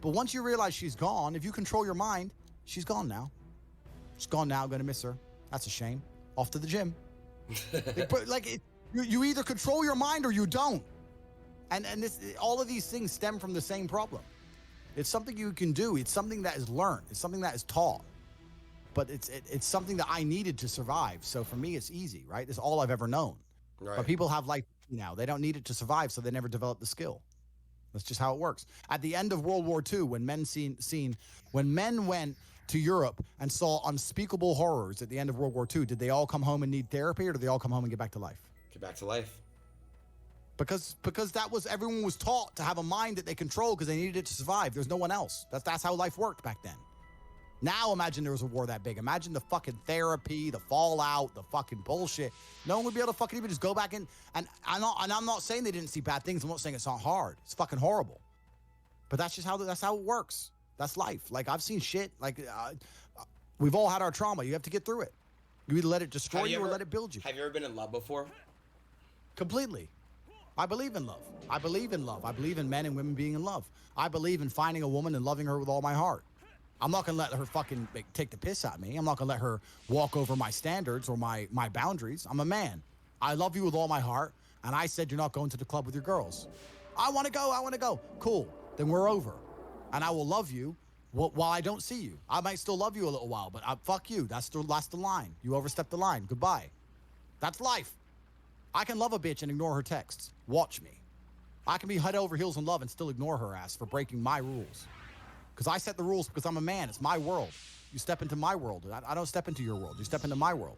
But once you realize she's gone, if you control your mind, she's gone now. She's gone now. Gonna miss her. That's a shame. Off to the gym. You either control your mind or you don't. And all of these things stem from the same problem. It's something you can do. It's something that is learned. It's something that is taught. But it's something that I needed to survive. So for me, it's easy, right? It's all I've ever known. Right. But people have life now. They don't need it to survive, so they never develop the skill. That's just how it works. At the end of World War II, when men went to Europe and saw unspeakable horrors at the end of World War II, did they all come home and need therapy, or did they all come home and get back to life? Get back to life. Because everyone was taught to have a mind that they control because they needed it to survive. There's no one else. That's how life worked back then. Now imagine there was a war that big. Imagine the fucking therapy, the fallout, the fucking bullshit. No one would be able to fucking even just go back in. And I'm not saying they didn't see bad things. I'm not saying it's not hard. It's fucking horrible. But that's just how it works. That's life. Like, I've seen shit. Like, we've all had our trauma. You have to get through it. You either let it destroy you or let it build you. Have you ever been in love before? Completely. I believe in love. I believe in love. I believe in men and women being in love. I believe in finding a woman and loving her with all my heart. I'm not going to let her fucking take the piss out of me. I'm not going to let her walk over my standards or my boundaries. I'm a man. I love you with all my heart. And I said you're not going to the club with your girls. I want to go. Cool. Then we're over. And I will love you while I don't see you. I might still love you a little while, but fuck you. That's the line. You overstepped the line. Goodbye. That's life. I can love a bitch and ignore her texts. Watch me. I can be head over heels in love and still ignore her ass for breaking my rules. Because I set the rules because I'm a man. It's my world. You step into my world. I don't step into your world. You step into my world.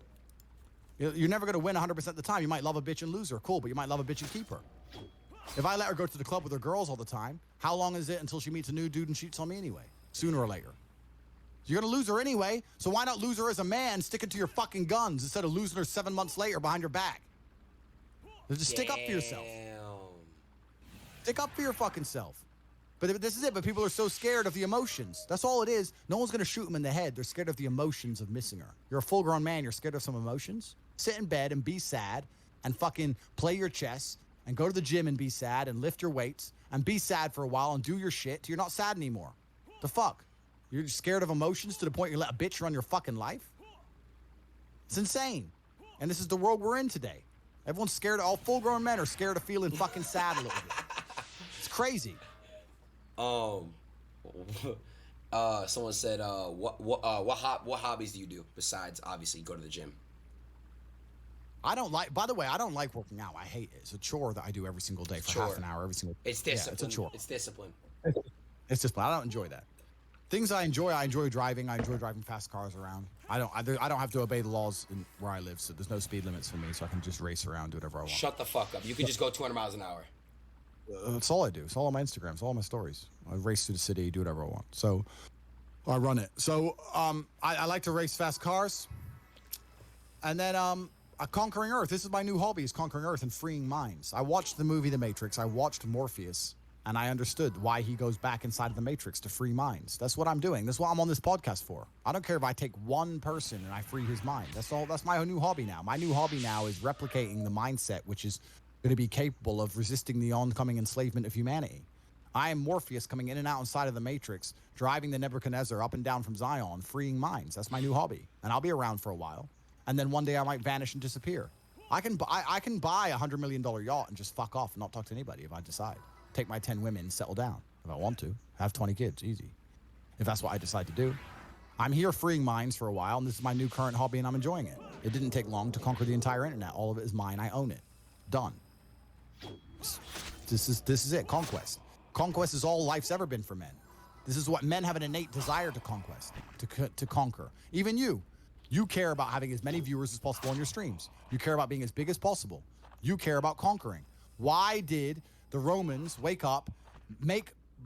You're never going to win 100% of the time. You might love a bitch and lose her. Cool, but you might love a bitch and keep her. If I let her go to the club with her girls all the time, how long is it until she meets a new dude and cheats on me anyway? Sooner or later. You're going to lose her anyway, so why not lose her as a man sticking to your fucking guns instead of losing her 7 months later behind your back? Just stick up for yourself. Stick up for your fucking self. But this is it. But people are so scared of the emotions. That's all it is. No one's going to shoot them in the head. They're scared of the emotions of missing her. You're a full-grown man. You're scared of some emotions. Sit in bed and be sad and fucking play your chess and go to the gym and be sad and lift your weights and be sad for a while and do your shit till you're not sad anymore. The fuck? You're scared of emotions to the point you let a bitch run your fucking life? It's insane. And this is the world we're in today. Everyone's scared. All full-grown men are scared of feeling fucking sad a little bit. It's crazy. Someone said, what hobbies do you do besides obviously go to the gym? By the way, I don't like working out. I hate it. It's a chore that I do every single day for half an hour every single day. It's discipline. Yeah, it's a chore. It's discipline. It's discipline. I don't enjoy that. Things I enjoy driving. I enjoy driving fast cars around. I don't have to obey the laws where I live, so there's no speed limits for me, so I can just race around, do whatever I want. Shut the fuck up. You can just go 200 miles an hour. That's all I do. It's all on my Instagram. It's all on my stories. I race through the city, do whatever I want. So I run it. So I like to race fast cars. And then Conquering Earth. This is my new hobby, is Conquering Earth and freeing minds. I watched the movie The Matrix. I watched Morpheus. And I understood why he goes back inside of the Matrix to free minds. That's what I'm doing. That's what I'm on this podcast for. I don't care if I take one person and I free his mind. That's all. That's my new hobby now. My new hobby now is replicating the mindset, which is going to be capable of resisting the oncoming enslavement of humanity. I am Morpheus coming in and out inside of the Matrix, driving the Nebuchadnezzar up and down from Zion, freeing minds. That's my new hobby. And I'll be around for a while. And then one day I might vanish and disappear. I can buy $100 million yacht and just fuck off and not talk to anybody if I decide. Take my 10 women and settle down if I want to. Have 20 kids, easy. If that's what I decide to do. I'm here freeing minds for a while, and this is my new current hobby, and I'm enjoying it. It didn't take long to conquer the entire internet. All of it is mine. I own it. Done. This is it. Conquest. Conquest is all life's ever been for men. This is what men have an innate desire to conquest, to conquer. Even you. You care about having as many viewers as possible on your streams. You care about being as big as possible. You care about conquering. Why did the Romans wake up,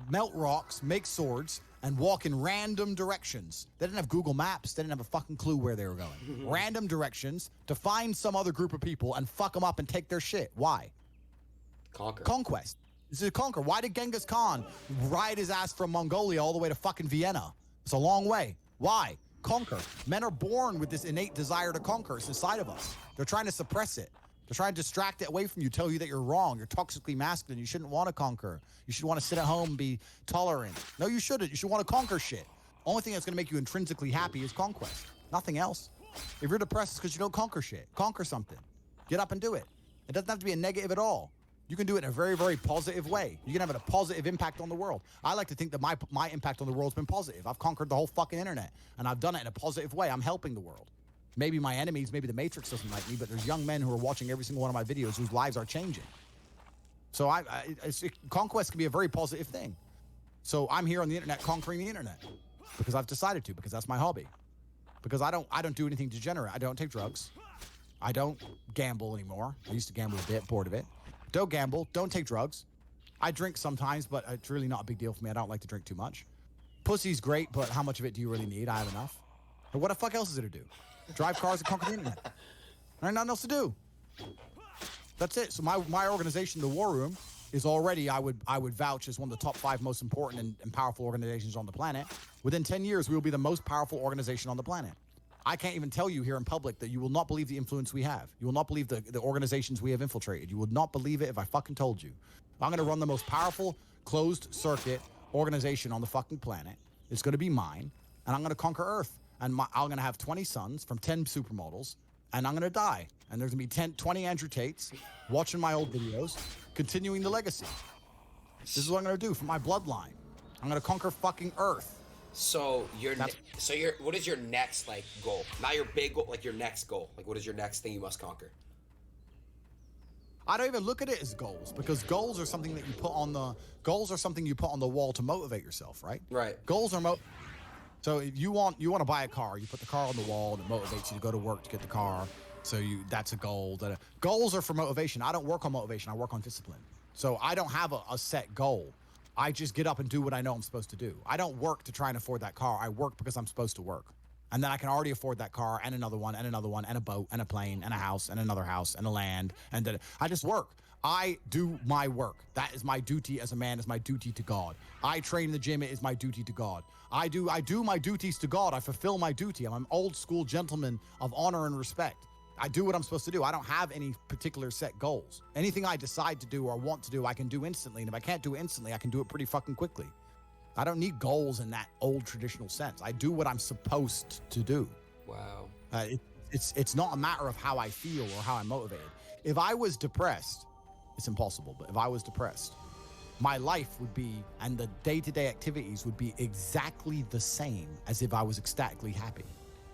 melt rocks, make swords, and walk in random directions? They didn't have Google Maps. They didn't have a fucking clue where they were going. Random directions to find some other group of people and fuck them up and take their shit. Why? Conquer. Conquest. This is a conquer. Why did Genghis Khan ride his ass from Mongolia all the way to fucking Vienna? It's a long way. Why? Conquer. Men are born with this innate desire to conquer. It's inside of us. They're trying to suppress it. They're trying to distract it away from you, tell you that you're wrong. You're toxically masculine. You shouldn't want to conquer. You should want to sit at home and be tolerant. No, you shouldn't. You should want to conquer shit. Only thing that's going to make you intrinsically happy is conquest. Nothing else. If you're depressed, it's because you don't conquer shit. Conquer something. Get up and do it. It doesn't have to be a negative at all. You can do it in a very, very positive way. You can have a positive impact on the world. I like to think that my impact on the world has been positive. I've conquered the whole fucking internet, and I've done it in a positive way. I'm helping the world. Maybe my enemies, maybe the Matrix doesn't like me, but there's young men who are watching every single one of my videos whose lives are changing. So conquest can be a very positive thing. So I'm here on the internet conquering the internet because I've decided to, because that's my hobby. Because I don't do anything degenerate. I don't take drugs. I don't gamble anymore. I used to gamble a bit, bored of it. Don't gamble. Don't take drugs. I drink sometimes, but it's really not a big deal for me. I don't like to drink too much. Pussy's great, but how much of it do you really need? I have enough. And what the fuck else is it to do? Drive cars and conquer the internet. There ain't nothing else to do. That's it. So my organization, the War Room, is already, I would vouch, as one of the top 5 most important and powerful organizations on the planet. Within 10 years, we will be the most powerful organization on the planet. I can't even tell you here in public that you will not believe the influence we have. You will not believe the organizations we have infiltrated. You would not believe it if I fucking told you. I'm going to run the most powerful closed circuit organization on the fucking planet. It's going to be mine, and I'm going to conquer Earth. And I'm going to have 20 sons from 10 supermodels, and I'm going to die. And there's going to be 20 Andrew Tates watching my old videos, continuing the legacy. This is what I'm going to do for my bloodline. I'm going to conquer fucking Earth. So what is your next like goal? Not your big goal, like your next goal. Like what is your next thing you must conquer? I don't even look at it as goals, because goals are something that you put on the wall to motivate yourself, right? Right. Goals are so if you want to buy a car, you put the car on the wall and it motivates you to go to work to get the car. So that's a goal. Goals are for motivation. I don't work on motivation. I work on discipline. So I don't have a set goal. I just get up and do what I know I'm supposed to do. I don't work to try and afford that car. I work because I'm supposed to work. And then I can already afford that car and another one and another one and a boat and a plane and a house and another house and a land. And then I just work. I do my work. That is my duty as a man, is my duty to God. I train in the gym. It is my duty to God. I do my duties to God. I fulfill my duty. I'm an old school gentleman of honor and respect. I do what I'm supposed to do. I don't have any particular set goals. Anything I decide to do or want to do, I can do instantly. And if I can't do it instantly, I can do it pretty fucking quickly. I don't need goals in that old traditional sense. I do what I'm supposed to do. Wow. It's not a matter of how I feel or how I'm motivated. If I was depressed, it's impossible, but if I was depressed, my life would be, and the day-to-day activities would be exactly the same as if I was ecstatically happy.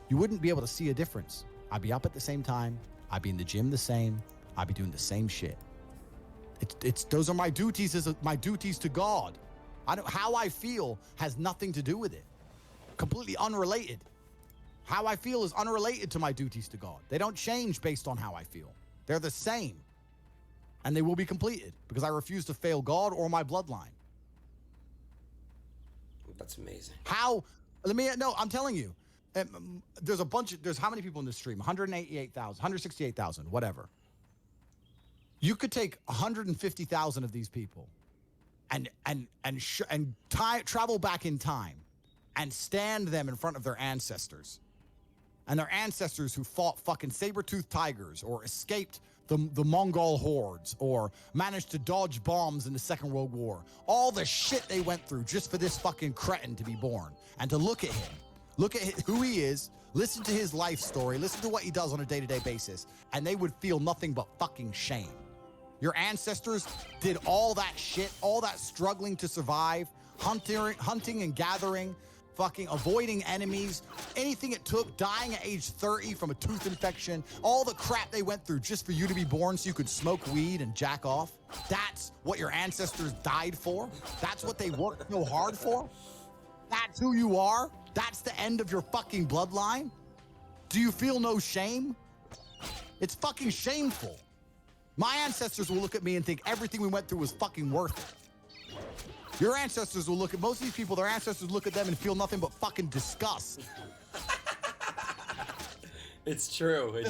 You wouldn't be able to see a difference. I'd be up at the same time. I'd be in the gym the same. I'd be doing the same shit. Those are my duties my duties to God. How I feel has nothing to do with it. Completely unrelated. How I feel is unrelated to my duties to God. They don't change based on how I feel. They're the same. And they will be completed because I refuse to fail God or my bloodline. That's amazing. I'm telling you. There's how many people in this stream? 188,000, 168,000, whatever. You could take 150,000 of these people and travel back in time and stand them in front of their ancestors. And their ancestors who fought fucking saber-toothed tigers or escaped the Mongol hordes or managed to dodge bombs in the Second World War. All the shit they went through just for this fucking cretin to be born. And to look at him. Look at who he is, listen to his life story, listen to what he does on a day-to-day basis, and they would feel nothing but fucking shame. Your ancestors did all that shit, all that struggling to survive, hunting and gathering, fucking avoiding enemies, anything it took, dying at age 30 from a tooth infection, all the crap they went through just for you to be born so you could smoke weed and jack off. That's what your ancestors died for. That's what they worked so hard for. That's who you are. That's the end of your fucking bloodline. Do you feel no shame? It's fucking shameful. My ancestors will look at me and think everything we went through was fucking worth it. Your ancestors will look at, most of these people, their ancestors look at them and feel nothing but fucking disgust. It's true.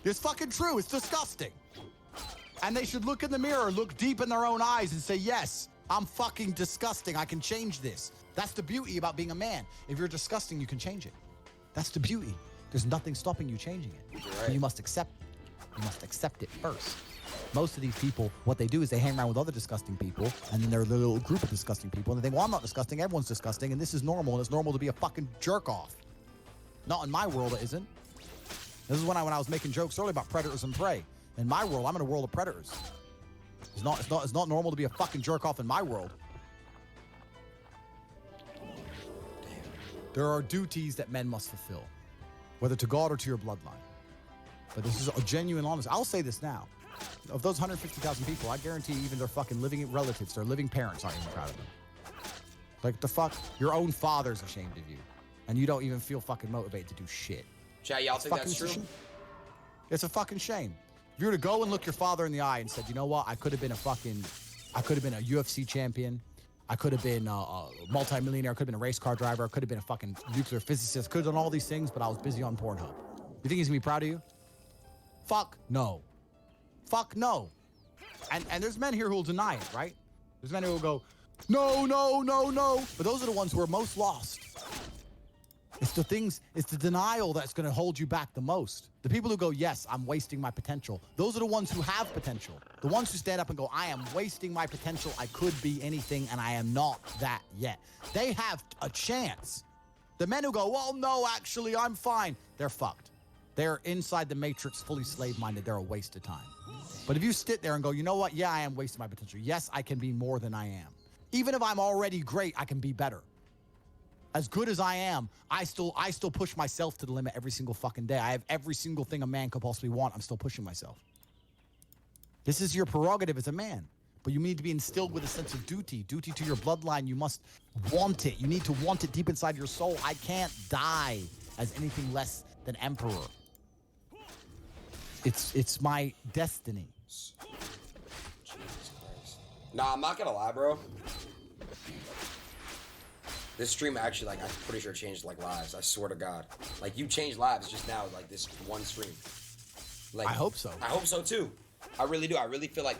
It's fucking true. It's disgusting. And they should look in the mirror, look deep in their own eyes and say, yes, I'm fucking disgusting. I can change this. That's the beauty about being a man. If you're disgusting, you can change it. That's the beauty. There's nothing stopping you changing it. Right. You must accept it. You must accept it first. Most of these people, what they do is they hang around with other disgusting people, and then they're a little group of disgusting people, and they think, well, I'm not disgusting, everyone's disgusting, and this is normal, and it's normal to be a fucking jerk-off. Not in my world, it isn't. This is when I was making jokes earlier about predators and prey. In my world, I'm in a world of predators. It's not normal to be a fucking jerk-off in my world. There are duties that men must fulfill, whether to God or to your bloodline. But this is a genuine, honest. I'll say this now. Of those 150,000 people, I guarantee even their fucking living relatives, their living parents aren't even proud of them. Like, the fuck? Your own father's ashamed of you. And you don't even feel fucking motivated to do shit. Chat, y'all think that's true? It's a fucking shame. If you were to go and look your father in the eye and said, you know what? I could have been a UFC champion. I could have been a multi-millionaire. I could have been a race car driver. I could have been a fucking nuclear physicist. Could have done all these things, but I was busy on Pornhub. You think he's gonna be proud of you? Fuck no. Fuck no. And there's men here who will deny it, right? There's men who will go, no, no, no, no. But those are the ones who are most lost. It's the denial that's going to hold you back the most. The people who go, yes, I'm wasting my potential. Those are the ones who have potential. The ones who stand up and go, I am wasting my potential. I could be anything, and I am not that yet. They have a chance. The men who go, well, no, actually, I'm fine. They're fucked. They're inside the matrix, fully slave-minded. They're a waste of time. But if you sit there and go, you know what? Yeah, I am wasting my potential. Yes, I can be more than I am. Even if I'm already great, I can be better. As good as I am, I still push myself to the limit every single fucking day. I have every single thing a man could possibly want. I'm still pushing myself. This is your prerogative as a man. But you need to be instilled with a sense of duty. Duty to your bloodline. You must want it. You need to want it deep inside your soul. I can't die as anything less than emperor. It's my destiny. Jesus Christ. Nah, I'm not gonna lie, bro. This stream actually, like, I'm pretty sure changed, like, lives. I swear to God. Like, you changed lives just now, like, this one stream. Like, I hope so. I hope so, too. I really do. I really feel like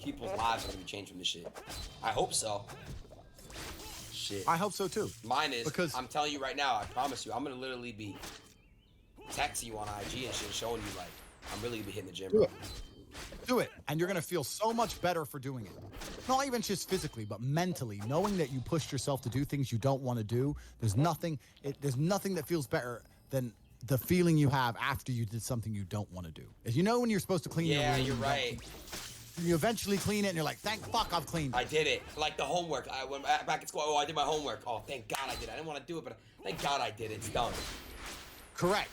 people's lives are gonna be changed from this shit. I hope so. Shit. I hope so, too. Mine is, because I'm telling you right now, I promise you, I'm gonna literally be texting you on IG and shit, showing you, like, I'm really gonna be hitting the gym, bro. Do it, and you're gonna feel so much better for doing it. Not even just physically, but mentally, knowing that you pushed yourself to do things you don't want to do. There's nothing that feels better than the feeling you have after you did something you don't want to do. As you know, when you're supposed to clean your room, yeah, you're right. You eventually clean it, and you're like, thank fuck I've cleaned it. I did it. Like the homework. I went back at school. Oh, I did my homework. Oh, thank God I did it. I didn't want to do it, but thank God I did it. It's done. Correct.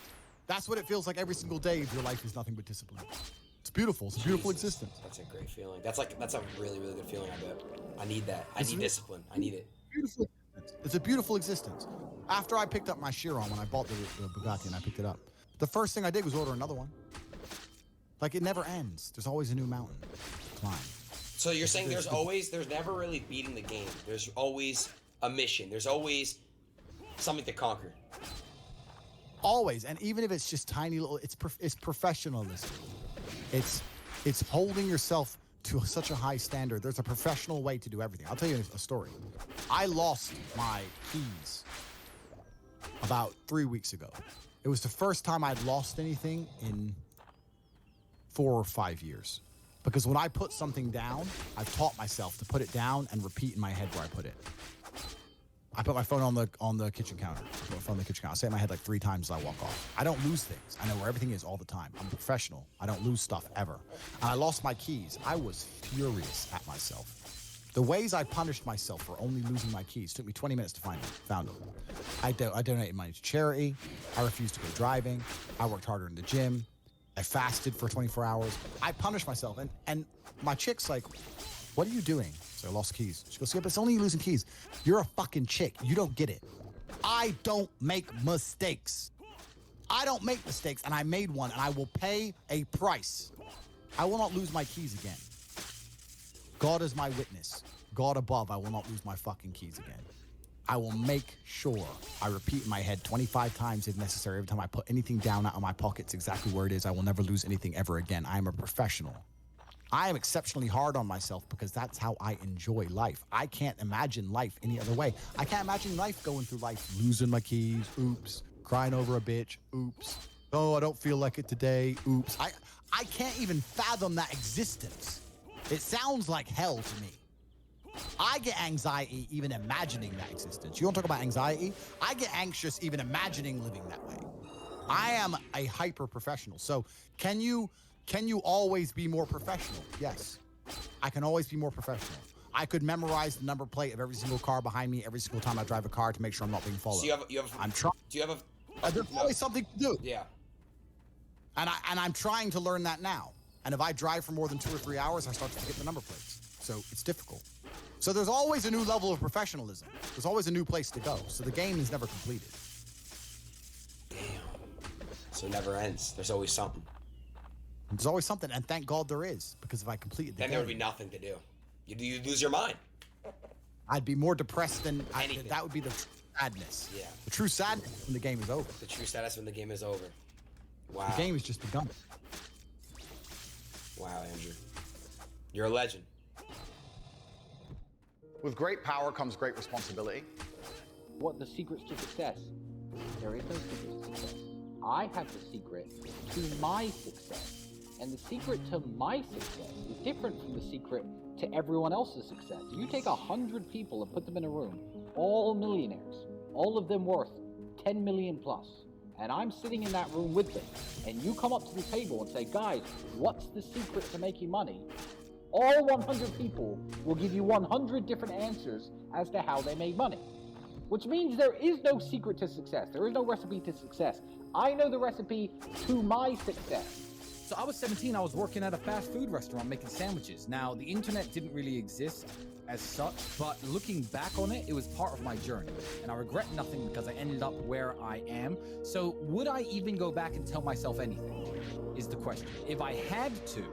That's what it feels like every single day if your life is nothing but discipline. It's beautiful. It's a beautiful existence. That's a great feeling. That's a really, really good feeling, I bet. I need that. I need discipline. I need it. Beautiful. It's a beautiful existence. After I picked up my Chiron, when I bought the Bugatti and I picked it up, the first thing I did was order another one. Like, it never ends. There's always a new mountain to climb. So you're saying there's never really beating the game. There's always a mission. There's always something to conquer. Always. And even if it's just tiny little, it's professionalism. It's holding yourself to such a high standard. There's a professional way to do everything. I'll tell you a story. I lost my keys about 3 weeks ago. It was the first time I'd lost anything in 4 or 5 years. Because when I put something down, I've taught myself to put it down and repeat in my head where I put it. I put my phone on the kitchen counter. I put my phone on the kitchen counter. I say it in my head like 3 times as I walk off. I don't lose things. I know where everything is all the time. I'm a professional. I don't lose stuff ever. And I lost my keys. I was furious at myself. The ways I punished myself for only losing my keys took me 20 minutes to find them. Found them. I donated money to charity. I refused to go driving. I worked harder in the gym. I fasted for 24 hours. I punished myself. And my chick's like, what are you doing? So I lost keys. She goes, yeah, but it's only you losing keys. You're a fucking chick. You don't get it. I don't make mistakes. I don't make mistakes, and I made one, and I will pay a price. I will not lose my keys again. God is my witness. God above, I will not lose my fucking keys again. I will make sure I repeat in my head 25 times if necessary. Every time I put anything down out of my pockets exactly where it is, I will never lose anything ever again. I am a professional. I am exceptionally hard on myself because that's how I enjoy life. I can't imagine life any other way. I can't imagine life going through life, losing my keys, oops, crying over a bitch, oops. Oh, I don't feel like it today, oops. I can't even fathom that existence. It sounds like hell to me. I get anxiety even imagining that existence. You want to talk about anxiety? I get anxious even imagining living that way. I am a hyper professional. So can you always be more professional? Yes. I can always be more professional. I could memorize the number plate of every single car behind me every single time I drive a car to make sure I'm not being followed. So I'm trying. Do you have a? There's always something to do. Yeah. And I'm trying to learn that now. And if I drive for more than 2 or 3 hours, I start to forget the number plates. So it's difficult. So there's always a new level of professionalism. There's always a new place to go. So the game is never completed. Damn. So it never ends. There's always something. There's always something, and thank God there is, because if I completed the Then game, there would be nothing to do. You lose your mind. I'd be more depressed than Anything. that would be the true sadness. Yeah. The true sadness when the game is over. The true status when the game is over. Wow. The game has just begun. Wow, Andrew. You're a legend. With great power comes great responsibility. What the secrets to success? There is no secret to success. I have the secret to my success. And the secret to my success is different from the secret to everyone else's success. If you take 100 people and put them in a room, all millionaires, all of them worth 10 million plus, and I'm sitting in that room with them, and you come up to the table and say, guys, what's the secret to making money? All 100 people will give you 100 different answers as to how they make money. Which means there is no secret to success. There is no recipe to success. I know the recipe to my success. So I was 17, I was working at a fast food restaurant making sandwiches. Now, the internet didn't really exist as such, but looking back on it, it was part of my journey. And I regret nothing because I ended up where I am. So would I even go back and tell myself anything, is the question. If I had to,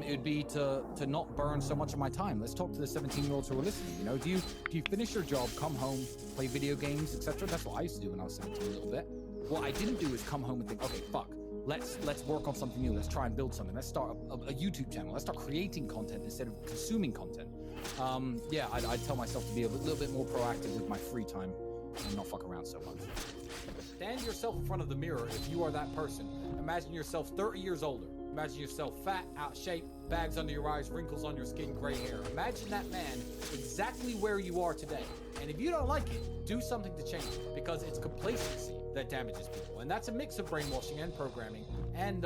it would be to not burn so much of my time. Let's talk to the 17-year-olds who are listening. You know, do you finish your job, come home, play video games, etc.? That's what I used to do when I was 17 a little bit. What I didn't do is come home and think, okay, fuck. Let's work on something new. Let's try and build something. Let's start a YouTube channel. Let's start creating content instead of consuming content. Yeah, I'd tell myself to be a little bit more proactive with my free time and not fuck around so much. Stand yourself in front of the mirror if you are that person. Imagine yourself 30 years older. Imagine yourself fat, out of shape, bags under your eyes, wrinkles on your skin, gray hair. Imagine that man exactly where you are today. And if you don't like it, do something to change it, because it's complacency that damages people. And that's a mix of brainwashing and programming and,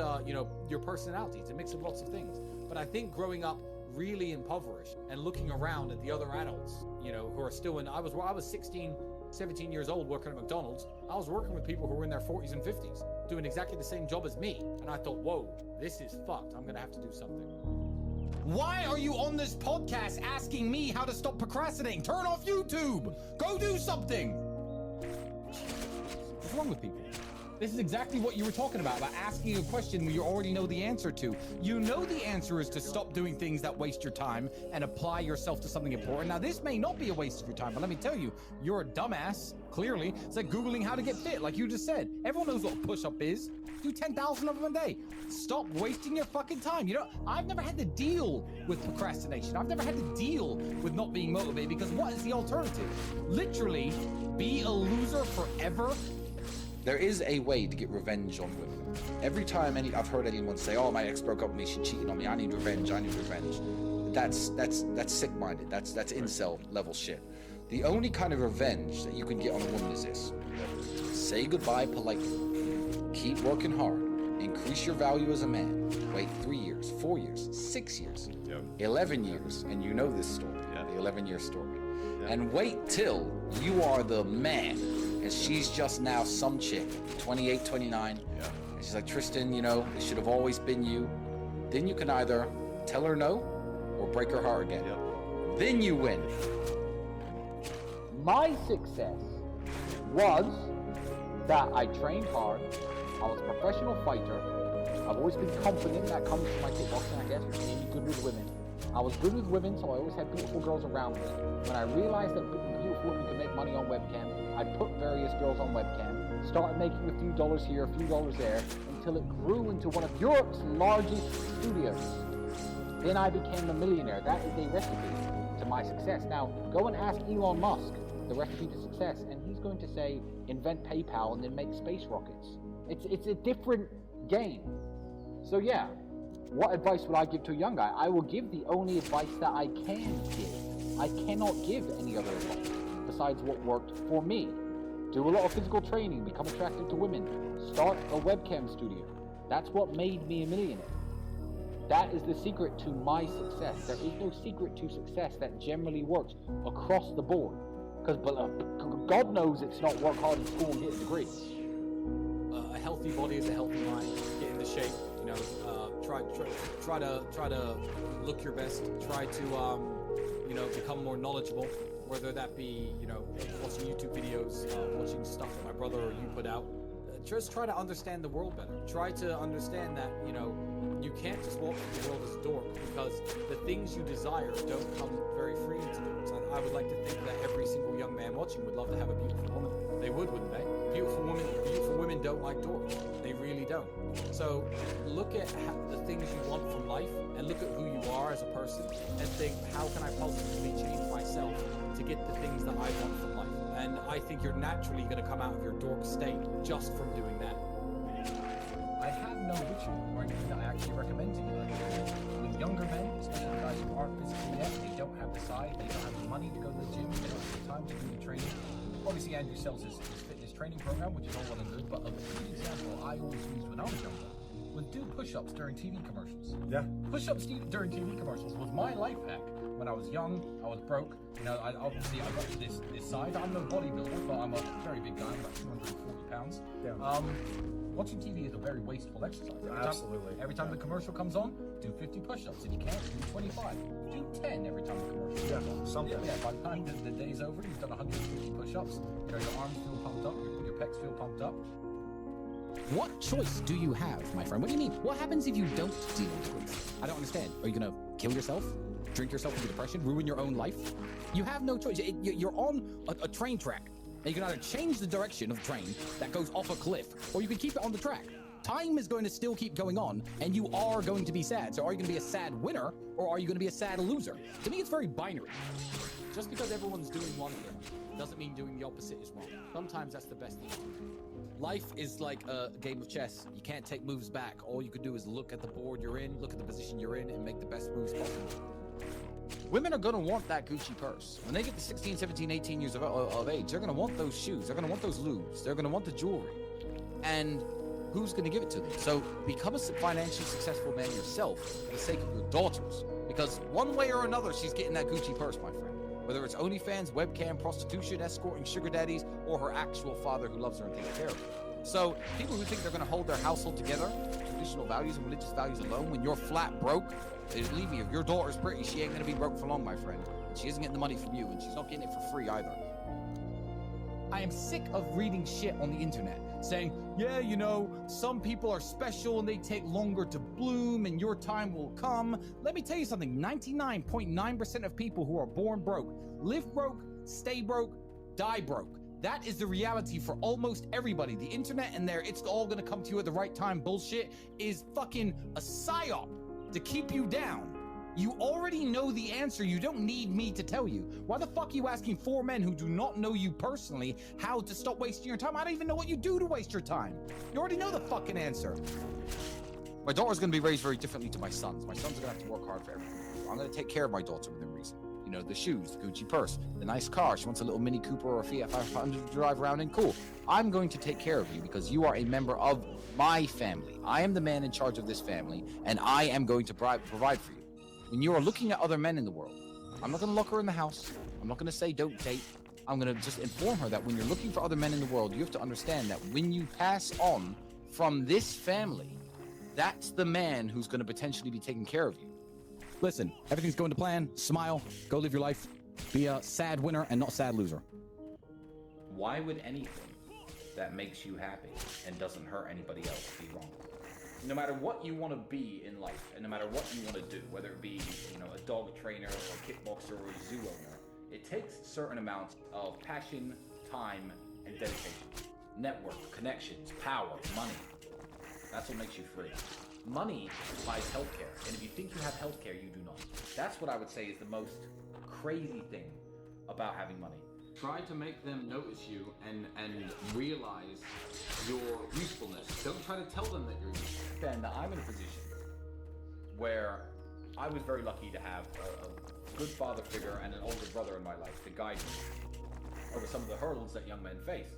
your personality. It's a mix of lots of things. But I think growing up really impoverished and looking around at the other adults, who are still I was 16, 17 years old working at McDonald's. I was working with people who were in their 40s and 50s doing exactly the same job as me. And I thought, whoa, this is fucked. I'm going to have to do something. Why are you on this podcast asking me how to stop procrastinating? Turn off YouTube. Go do something. What's wrong with people? This is exactly what you were talking about asking a question you already know the answer to. You know the answer is to stop doing things that waste your time and apply yourself to something important. Now, this may not be a waste of your time, but let me tell you, you're a dumbass, clearly. It's like Googling how to get fit, like you just said. Everyone knows what a push-up is. Do 10,000 of them a day. Stop wasting your fucking time. I've never had to deal with procrastination. I've never had to deal with not being motivated, because what is the alternative? Literally, be a loser forever? There is a way to get revenge on women. Every time I've heard anyone say, "Oh, my ex broke up with me, she cheated on me, I need revenge, I need revenge," that's sick-minded. That's incel level shit. The only kind of revenge that you can get on a woman is this: say goodbye politely, keep working hard, increase your value as a man, wait 3 years, 4 years, 6 years, 11 years, and you know this story, the 11-year story, and wait till you are the man. And she's just now some chick, 28, 29. And she's like, Tristan, it should have always been you. Then you can either tell her no or break her heart again. Then you win. My success was that I trained hard. I was a professional fighter. I've always been confident. That comes from my kickboxing, I guess, which made me good with women. I was good with women, so I always had beautiful girls around me. When I realized that beautiful women could make money on webcam, I put various girls on webcam, started making a few dollars here, a few dollars there, until it grew into one of Europe's largest studios. Then I became a millionaire. That is a recipe to my success. Now, go and ask Elon Musk the recipe to success, and he's going to say, invent PayPal and then make space rockets. It's a different game. So yeah, what advice would I give to a young guy? I will give the only advice that I can give. I cannot give any other advice besides what worked for me. Do a lot of physical training, become attracted to women, start a webcam studio. That's what made me a millionaire. That is the secret to my success. There is no secret to success that generally works across the board. Because God knows it's not work hard in school and get a degree. A healthy body is a healthy mind. Get into shape. You know, try to look your best. Try to you know, become more knowledgeable. Whether that be, you know, watching YouTube videos, watching stuff that my brother or you put out. Just try to understand the world better. Try to understand that, you know, you can't just walk through the world as a dork, because the things you desire don't come very freely to dorks. And I would like to think that every single young man watching would love to have a beautiful woman. They would, wouldn't they? Beautiful women don't like dorks. They really don't. So look at the things you want from life, and look at who you are as a person, and think, how can I positively change myself to get the things that I want from life? And I think you're naturally going to come out of your dork state just from doing that. I have no ritual or anything that I actually recommend to you. With younger men, especially guys who aren't physically yet, they don't have the side, they don't have the money to go to the gym, they don't have the time to do the training. Obviously, Andrew sells his fitness training program, which is all well and good, but a good example I always used when I was younger was do push-ups during TV commercials. Yeah. Push-ups during TV commercials was my life hack. When I was young, I was broke. You know, I got this side. I'm no bodybuilder, but I'm a very big guy. I'm about 240 pounds. Yeah. Watching TV is a very wasteful exercise. Absolutely. Every time the commercial comes on, do 50 push-ups. If you can't, do 25. Do 10 every time the commercial comes on. Something. Yeah, by the time the day's over, you've done 150 push-ups. You know, your arms feel pumped up, your pecs feel pumped up. What choice do you have, my friend? What do you mean? What happens if you don't deal with it? I don't understand. Are you gonna kill yourself? Drink yourself into depression? Ruin your own life? You have no choice. You're on a train track. And you can either change the direction of the train that goes off a cliff, or you can keep it on the track. Time is going to still keep going on, and you are going to be sad. So are you going to be a sad winner, or are you going to be a sad loser? To me, it's very binary. Just because everyone's doing one thing doesn't mean doing the opposite is wrong. Sometimes that's the best thing. Life is like a game of chess. You can't take moves back. All you can do is look at the board you're in, look at the position you're in, and make the best moves possible. Women are going to want that Gucci purse. When they get to 16, 17, 18 years of age, they're going to want those shoes. They're going to want those lubes. They're going to want the jewelry. And who's going to give it to them? So become a financially successful man yourself for the sake of your daughters. Because one way or another, she's getting that Gucci purse, my friend. Whether it's OnlyFans, webcam, prostitution, escorting, sugar daddies, or her actual father who loves her and takes care of her. So people who think they're going to hold their household together, traditional values and religious values alone, when you're flat broke, believe me, if your daughter's pretty, she ain't going to be broke for long, my friend. And she isn't getting the money from you, and she's not getting it for free either. I am sick of reading shit on the internet saying, yeah, you know, some people are special and they take longer to bloom and your time will come. Let me tell you something, 99.9% of people who are born broke, live broke, stay broke, die broke. That is the reality for almost everybody. The internet and it's all gonna come to you at the right time bullshit is fucking a psyop to keep you down. You already know the answer. You don't need me to tell you. Why the fuck are you asking 4 men who do not know you personally how to stop wasting your time? I don't even know what you do to waste your time. You already know the fucking answer. My daughter's going to be raised very differently to my sons. My sons are going to have to work hard for everything. I'm going to take care of my daughter within reason. You know, the shoes, the Gucci purse, the nice car. She wants a little Mini Cooper or a Fiat 500 to drive around in. Cool. I'm going to take care of you because you are a member of my family. I am the man in charge of this family, and I am going to provide for you. When you are looking at other men in the world, I'm not going to lock her in the house. I'm not going to say don't date. I'm going to just inform her that when you're looking for other men in the world, you have to understand that when you pass on from this family, that's the man who's going to potentially be taking care of you. Listen, everything's going to plan. Smile. Go live your life. Be a sad winner and not a sad loser. Why would anything that makes you happy and doesn't hurt anybody else be wrong? No matter what you want to be in life, and no matter what you want to do, whether it be, you know, a dog trainer, a kickboxer, or a zoo owner, it takes certain amounts of passion, time, and dedication. Network, connections, power, money. That's what makes you free. Money buys healthcare, and if you think you have healthcare, you do not. That's what I would say is the most crazy thing about having money. Try to make them notice you and realize your usefulness. Don't try to tell them that you're useful. Then I'm in a position where I was very lucky to have a good father figure and an older brother in my life to guide me over some of the hurdles that young men face.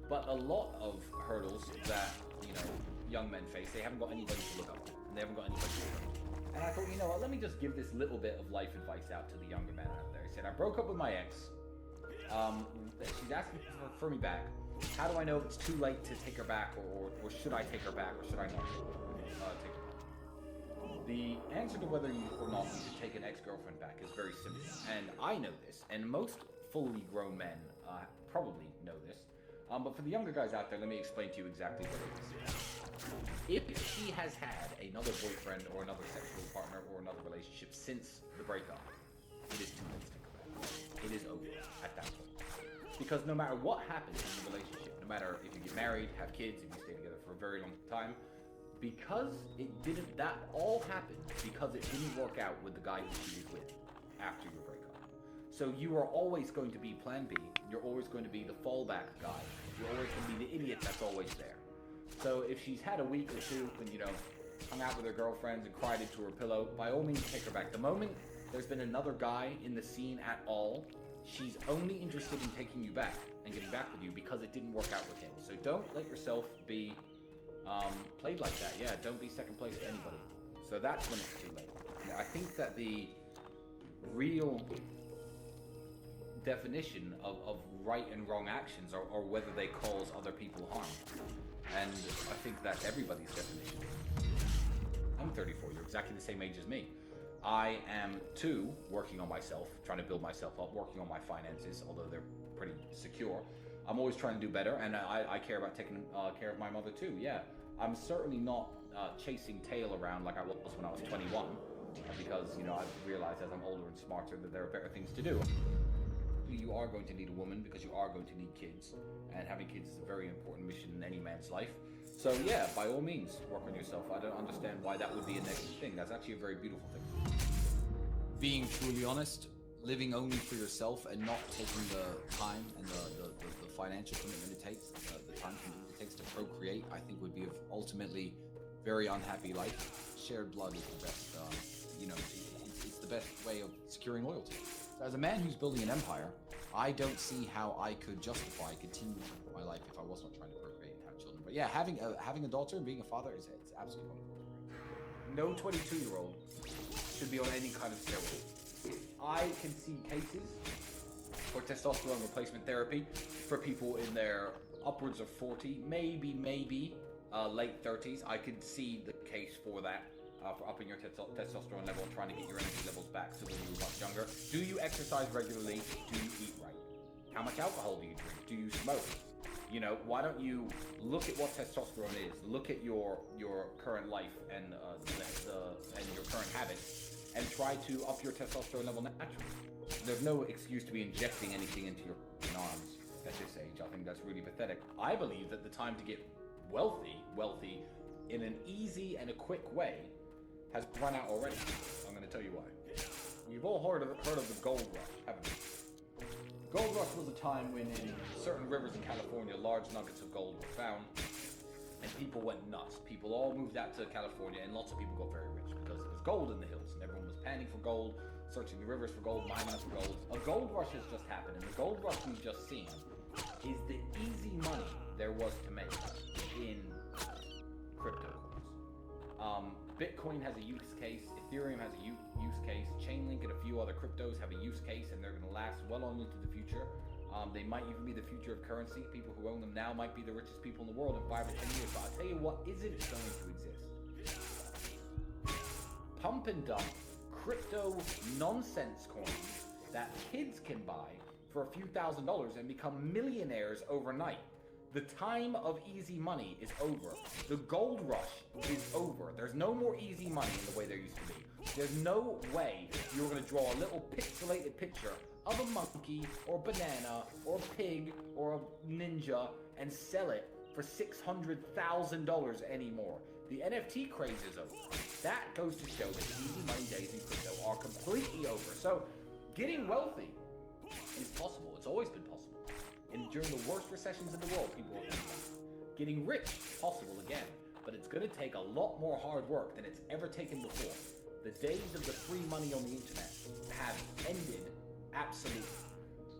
But a lot of hurdles that, you know, young men face, they haven't got anybody to look up to, and they haven't got anybody to look up to. And I thought, you know what, let me just give this little bit of life advice out to the younger men out there. He said, I broke up with my ex. She's asking for me back. How do I know if it's too late to take her back, or should I take her back, or should I not take her back? The answer to whether you or not you should take an ex-girlfriend back is very simple. And I know this, and most fully grown men probably know this. But for the younger guys out there, let me explain to you exactly what it is. If she has had another boyfriend or another sexual partner or another relationship since the breakup, it is too late to take her back. It is over at that point. Because no matter what happens in the relationship, no matter if you get married, have kids, if you stay together for a very long time, because that all happened because it didn't work out with the guy who she was with after your breakup. So you are always going to be plan B. You're always going to be the fallback guy. You're always going to be the idiot that's always there. So if she's had a week or two and, you know, hung out with her girlfriends and cried into her pillow, by all means take her back. The moment there's been another guy in the scene at all, she's only interested in taking you back and getting back with you because it didn't work out with him. So don't let yourself be played like that. Yeah, don't be second place to anybody. So that's when it's too late. I think that the real definition of right and wrong actions are whether they cause other people harm. And I think that's everybody's definition. I'm 34, you're exactly the same age as me. I am too working on myself, trying to build myself up, working on my finances, although they're pretty secure. I'm always trying to do better, and I care about taking care of my mother too, yeah. I'm certainly not chasing tail around like I was when I was 21, because, you know, I've realized as I'm older and smarter that there are better things to do. You are going to need a woman because you are going to need kids, and having kids is a very important mission in any man's life. So yeah, by all means, work on yourself. I don't understand why that would be a negative thing. That's actually a very beautiful thing. Being truly honest, living only for yourself and not taking the time and the financial commitment it takes, the time commitment it takes to procreate, I think would be an ultimately very unhappy life. Shared blood is the best, it's the best way of securing loyalty. So as a man who's building an empire, I don't see how I could justify continuing my life if I was not trying to procreate and have children. But yeah, having a daughter and being a father is absolutely wonderful. No 22-year-old should be on any kind of steroid. I can see cases for testosterone replacement therapy for people in their upwards of 40, maybe late 30s. I could see the case for that. For upping your testosterone level and trying to get your energy levels back to when you were much younger. Do you exercise regularly? Do you eat right? How much alcohol do you drink? Do you smoke? You know, why don't you look at what testosterone is? Look at your current life and your current habits, and try to up your testosterone level naturally. There's no excuse to be injecting anything into your arms at this age. I think that's really pathetic. I believe that the time to get wealthy in an easy and a quick way has run out already. I'm going to tell you why. We've all heard of the gold rush, haven't we? Gold rush was a time when in certain rivers in California, large nuggets of gold were found, and people went nuts. People all moved out to California, and lots of people got very rich because there was gold in the hills, and everyone was panning for gold, searching the rivers for gold, mining for gold. A gold rush has just happened, and the gold rush we've just seen is the easy money there was to make in crypto coins. Bitcoin has a use case, Ethereum has a use case, Chainlink and a few other cryptos have a use case, and they're going to last well on into the future. They might even be the future of currency. People who own them now might be the richest people in the world in 5 or 10 years. But I'll tell you what isn't going to exist. Pump and dump crypto nonsense coins that kids can buy for a few $1,000s and become millionaires overnight. The time of easy money is over. The gold rush is over. There's no more easy money in the way there used to be. There's no way you're going to draw a little pixelated picture of a monkey or banana or pig or a ninja and sell it for $600,000 anymore. The NFT craze is over. That goes to show that the easy money days in crypto are completely over. So getting wealthy is possible. It's always been possible. during the worst recessions in the world, people are getting rich, possible again, but it's going to take a lot more hard work than it's ever taken before. The days of the free money on the internet have ended absolutely.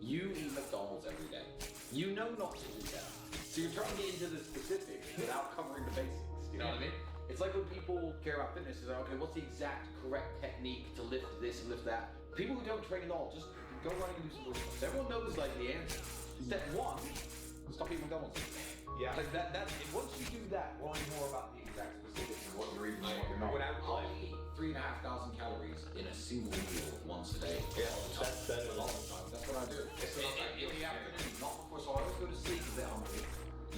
You eat McDonald's every day. You know not to do that. So you're trying to get into the specifics without covering the basics. You know what I mean? It's like when people care about fitness, it's like, okay, what's the exact correct technique to lift this and lift that? People who don't train at all, just go running and do some push-ups. Everyone knows like the answer. Step one, stop eating McDonald's. Yeah. Like that once you do that, worry more about the exact specifics of what you're eating and what you're not. When I was I'll eat 3,500 calories in a single meal once a day. Yeah, that's a lot of time. That's what I do. It's in the afternoon, not before. So I always go to sleep a bit hungry.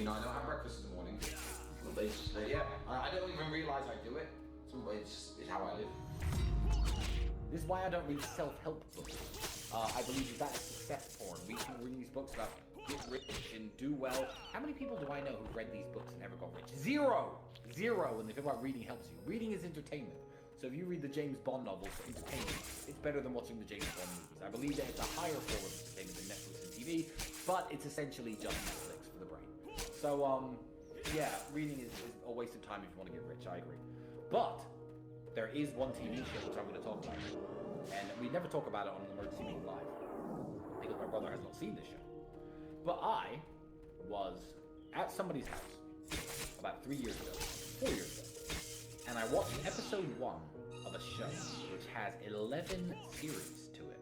You know, I don't have breakfast in the morning. I don't even realize I do it. It's how I live. This is why I don't read self-help books. I believe that is success porn. Reading these books about get rich and do well. How many people do I know who've read these books and never got rich? Zero! When they think about reading helps you. Reading is entertainment. So if you read the James Bond novels for entertainment, it's better than watching the James Bond movies. I believe that it's a higher form of entertainment than Netflix and TV, but it's essentially just Netflix for the brain. So, yeah, reading is a waste of time if you want to get rich, I agree. But there is one TV show which I'm going to talk about, and we never talk about it on Emergency Meeting Live, because my brother has not seen this show. But I was at somebody's house about 4 years ago, and I watched episode 1 of a show which has 11 series to it,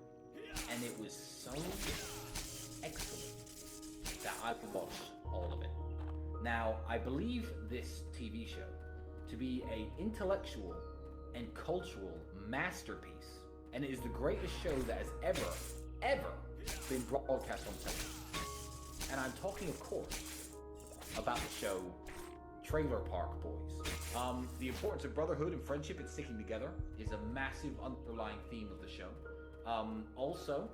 and it was so excellent that I could watch all of it. Now, I believe this TV show to be an intellectual and cultural masterpiece, and it is the greatest show that has ever been broadcast on television. And I'm talking, of course, about the show Trailer Park Boys. The importance of brotherhood and friendship and sticking together is a massive underlying theme of the show. Also,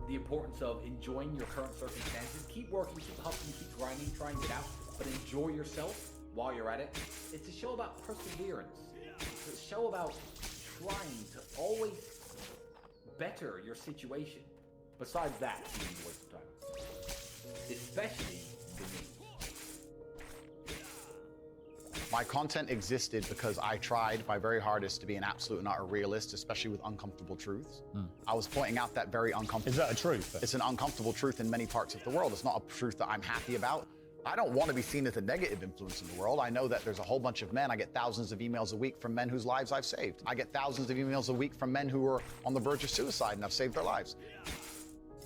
the importance of enjoying your current circumstances. Keep working, keep hustling, keep grinding, try and get out, but enjoy yourself while you're at it. It's a show about perseverance. It's a show about trying to always better your situation. Besides that, it's a waste of time. Especially the news. My content existed because I tried my very hardest to be an absolute and utter realist, especially with uncomfortable truths. I was pointing out that very uncomfortable... Is that a truth? It's an uncomfortable truth in many parts of the world. It's not a truth that I'm happy about. I don't want to be seen as a negative influence in the world. I know that there's a whole bunch of men. I get thousands of emails a week from men whose lives I've saved. I get thousands of emails a week from men who are on the verge of suicide and I've saved their lives.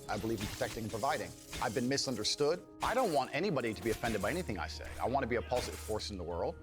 I believe in protecting and providing. I've been misunderstood. I don't want anybody to be offended by anything I say. I want to be a positive force in the world.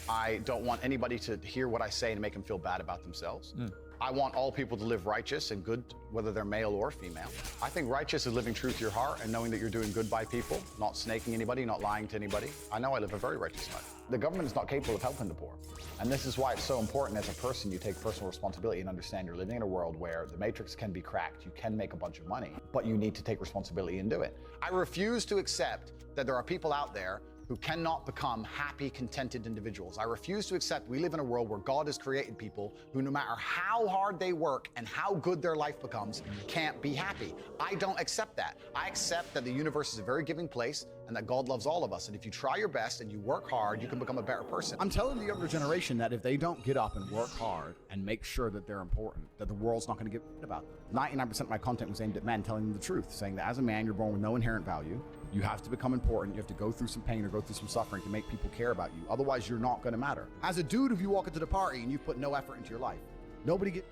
I don't want anybody to hear what I say and make them feel bad about themselves. I want all people to live righteous and good, whether they're male or female. I think righteous is living true to your heart and knowing that you're doing good by people, not snaking anybody, not lying to anybody. I know I live a very righteous life. The government is not capable of helping the poor. And this is why it's so important as a person you take personal responsibility and understand you're living in a world where the matrix can be cracked, you can make a bunch of money, but you need to take responsibility and do it. I refuse to accept that there are people out there who cannot become happy, contented individuals. I refuse to accept we live in a world where God has created people who, no matter how hard they work and how good their life becomes, can't be happy. I don't accept that. I accept that the universe is a very giving place and that God loves all of us. And if you try your best and you work hard, you can become a better person. I'm telling the younger generation that if they don't get up and work hard and make sure that they're important, that the world's not going to give a about them. 99% of my content was aimed at men telling them the truth, saying that as a man, you're born with no inherent value. You have to become important. You have to go through some pain or go through some suffering to make people care about you. Otherwise, you're not going to matter. As a dude, if you walk into the party and you put no effort into your life, nobody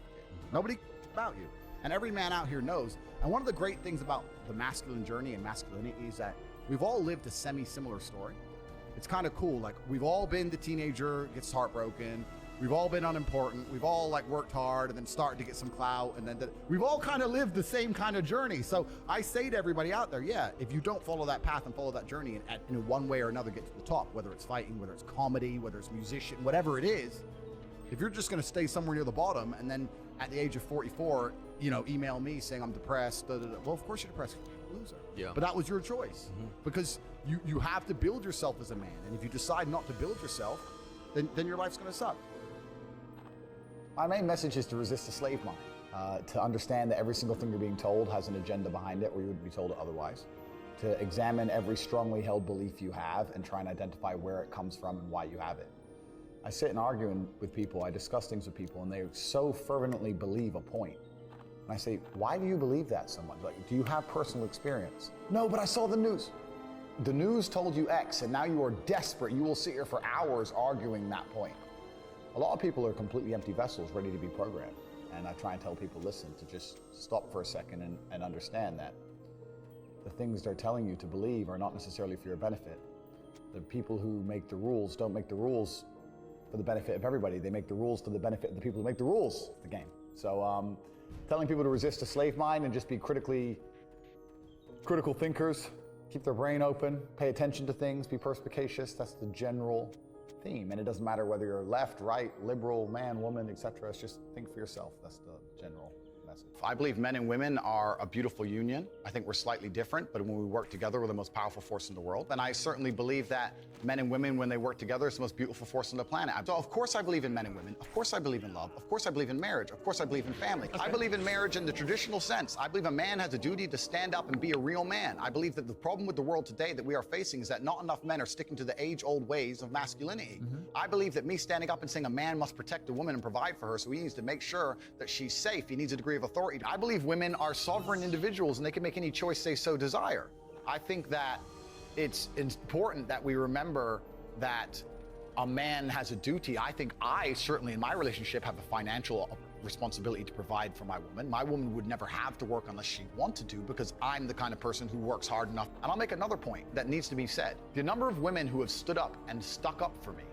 about you. And every man out here knows. And one of the great things about the masculine journey and masculinity is that we've all lived a semi-similar story. It's kind of cool. Like, we've all been the teenager, gets heartbroken. We've all been unimportant. We've all like worked hard and then started to get some clout. And then we've all kind of lived the same kind of journey. So I say to everybody out there, yeah, if you don't follow that path and follow that journey and in one way or another get to the top, whether it's fighting, whether it's comedy, whether it's musician, whatever it is, if you're just going to stay somewhere near the bottom and then at the age of 44, you know, email me saying I'm depressed, well, of course you're depressed. You're a loser. Yeah. But that was your choice because you have to build yourself as a man. And if you decide not to build yourself, then your life's going to suck. My main message is to resist the slave mind, to understand that every single thing you're being told has an agenda behind it or you wouldn't be told it otherwise. to examine every strongly held belief you have and try and identify where it comes from and why you have it. I sit and argue with people, I discuss things with people, and they so fervently believe a point. And I say, why do you believe that so much? Like, do you have personal experience? No, but I saw the news. The news told you X, and now you are desperate. You will sit here for hours arguing that point. A lot of people are completely empty vessels ready to be programmed. And I try and tell people, listen, to just stop for a second and understand that the things they're telling you to believe are not necessarily for your benefit. The people who make the rules don't make the rules for the benefit of everybody. They make the rules for the benefit of the people who make the rules of the game. So telling people to resist a slave mind and just be critical thinkers, keep their brain open, pay attention to things, be perspicacious, that's the general theme. And it doesn't matter whether you're left, right, liberal, man, woman, etc. It's just think for yourself. That's the general message. I believe men and women are a beautiful union. I think we're slightly different, but when we work together, we're the most powerful force in the world. And I certainly believe that men and women, when they work together, is the most beautiful force on the planet. So of course I believe in men and women. Of course I believe in love. Of course I believe in marriage. Of course I believe in family. I believe in marriage in the traditional sense. I believe a man has a duty to stand up and be a real man. I believe that the problem with the world today that we are facing is that not enough men are sticking to the age-old ways of masculinity. I believe that me standing up and saying a man must protect a woman and provide for her, so he needs to make sure that she's safe. He needs a degree of authority. I believe women are sovereign individuals and they can make any choice they so desire. I think that it's important that we remember that a man has a duty. I think I certainly in my relationship have a financial responsibility to provide for my woman. My woman would never have to work unless she wanted to because I'm the kind of person who works hard enough. And I'll make another point that needs to be said. The number of women who have stood up and stuck up for me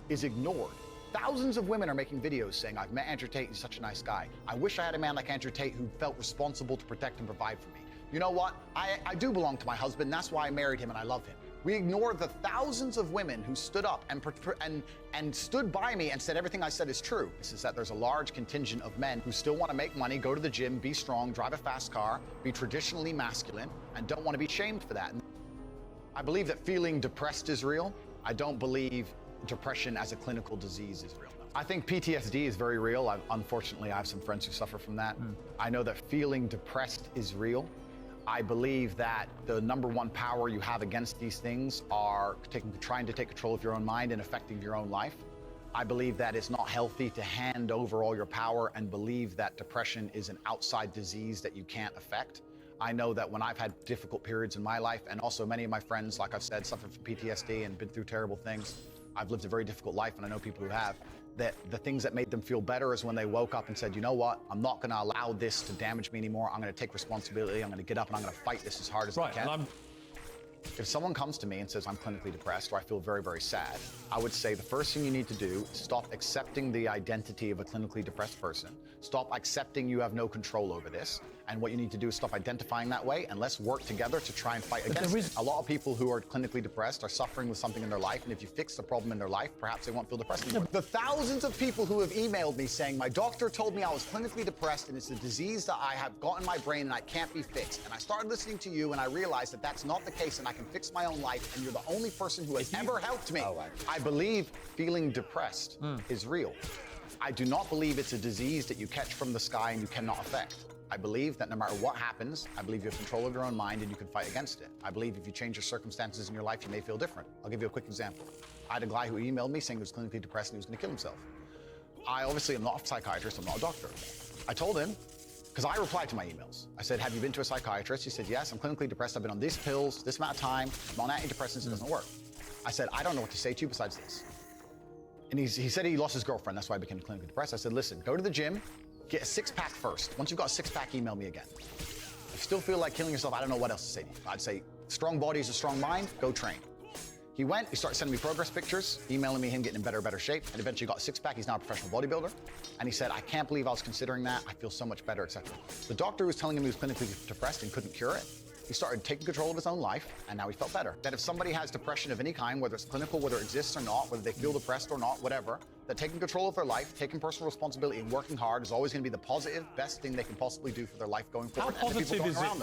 is ignored. Thousands of women are making videos saying, I've met Andrew Tate, he's such a nice guy. I wish I had a man like Andrew Tate who felt responsible to protect and provide for me. You know what? I do belong to my husband, that's why I married him and I love him. We ignore the thousands of women who stood up and stood by me and said everything I said is true. This is that there's a large contingent of men who still want to make money, go to the gym, be strong, drive a fast car, be traditionally masculine, and don't want to be shamed for that. I believe that feeling depressed is real. I don't believe depression as a clinical disease is real. I think PTSD is very real. Unfortunately, I have some friends who suffer from that. I know that feeling depressed is real. I believe that the number one power you have against these things are trying to take control of your own mind and affecting your own life. I believe that it's not healthy to hand over all your power and believe that depression is an outside disease that you can't affect. I know that when I've had difficult periods in my life, and also many of my friends, like I've said, suffer from PTSD and been through terrible things. I've lived a very difficult life, and I know people who have, that the things that made them feel better is when they woke up and said, you know what, I'm not gonna allow this to damage me anymore. I'm gonna take responsibility, I'm gonna get up and I'm gonna fight this as hard as I can. If someone comes to me and says I'm clinically depressed or I feel very, very sad, I would say the first thing you need to do is stop accepting the identity of a clinically depressed person. Stop accepting you have no control over this. And what you need to do is stop identifying that way, and let's work together to try and fight against it. A lot of people who are clinically depressed are suffering with something in their life, and if you fix the problem in their life, perhaps they won't feel depressed anymore. The thousands of people who have emailed me saying, my doctor told me I was clinically depressed and it's a disease that I have got in my brain and I can't be fixed. And I started listening to you and I realized that that's not the case and I can fix my own life, and you're the only person who has ever helped me. I believe feeling depressed is real. I do not believe it's a disease that you catch from the sky and you cannot affect. I believe that no matter what happens, I believe you have control of your own mind and you can fight against it. I believe if you change your circumstances in your life, you may feel different. I'll give you a quick example. I had a guy who emailed me saying he was clinically depressed and he was going to kill himself. I obviously am not a psychiatrist, I'm not a doctor. I told him, because I replied to my emails. I said, have you been to a psychiatrist? He said, yes, I'm clinically depressed. I've been on these pills, this amount of time, I'm on antidepressants, it doesn't work. I said, I don't know what to say to you besides this. And he said he lost his girlfriend, that's why I became clinically depressed. I said, listen, go to the gym, get a six-pack first. Once you've got a six-pack, email me again. If you still feel like killing yourself, I don't know what else to say to you. I'd say, strong body is a strong mind, go train. He went, he started sending me progress pictures, emailing me him getting in better shape, and eventually got a six-pack. He's now a professional bodybuilder. And he said, I can't believe I was considering that. I feel so much better, etc. The doctor was telling him he was clinically depressed and couldn't cure it. He started taking control of his own life, and now he felt better. That if somebody has depression of any kind, whether it's clinical, whether it exists or not, whether they feel depressed or not, whatever, that taking control of their life, taking personal responsibility, and working hard is always going to be the positive, best thing they can possibly do for their life going forward. How positive is it? Them.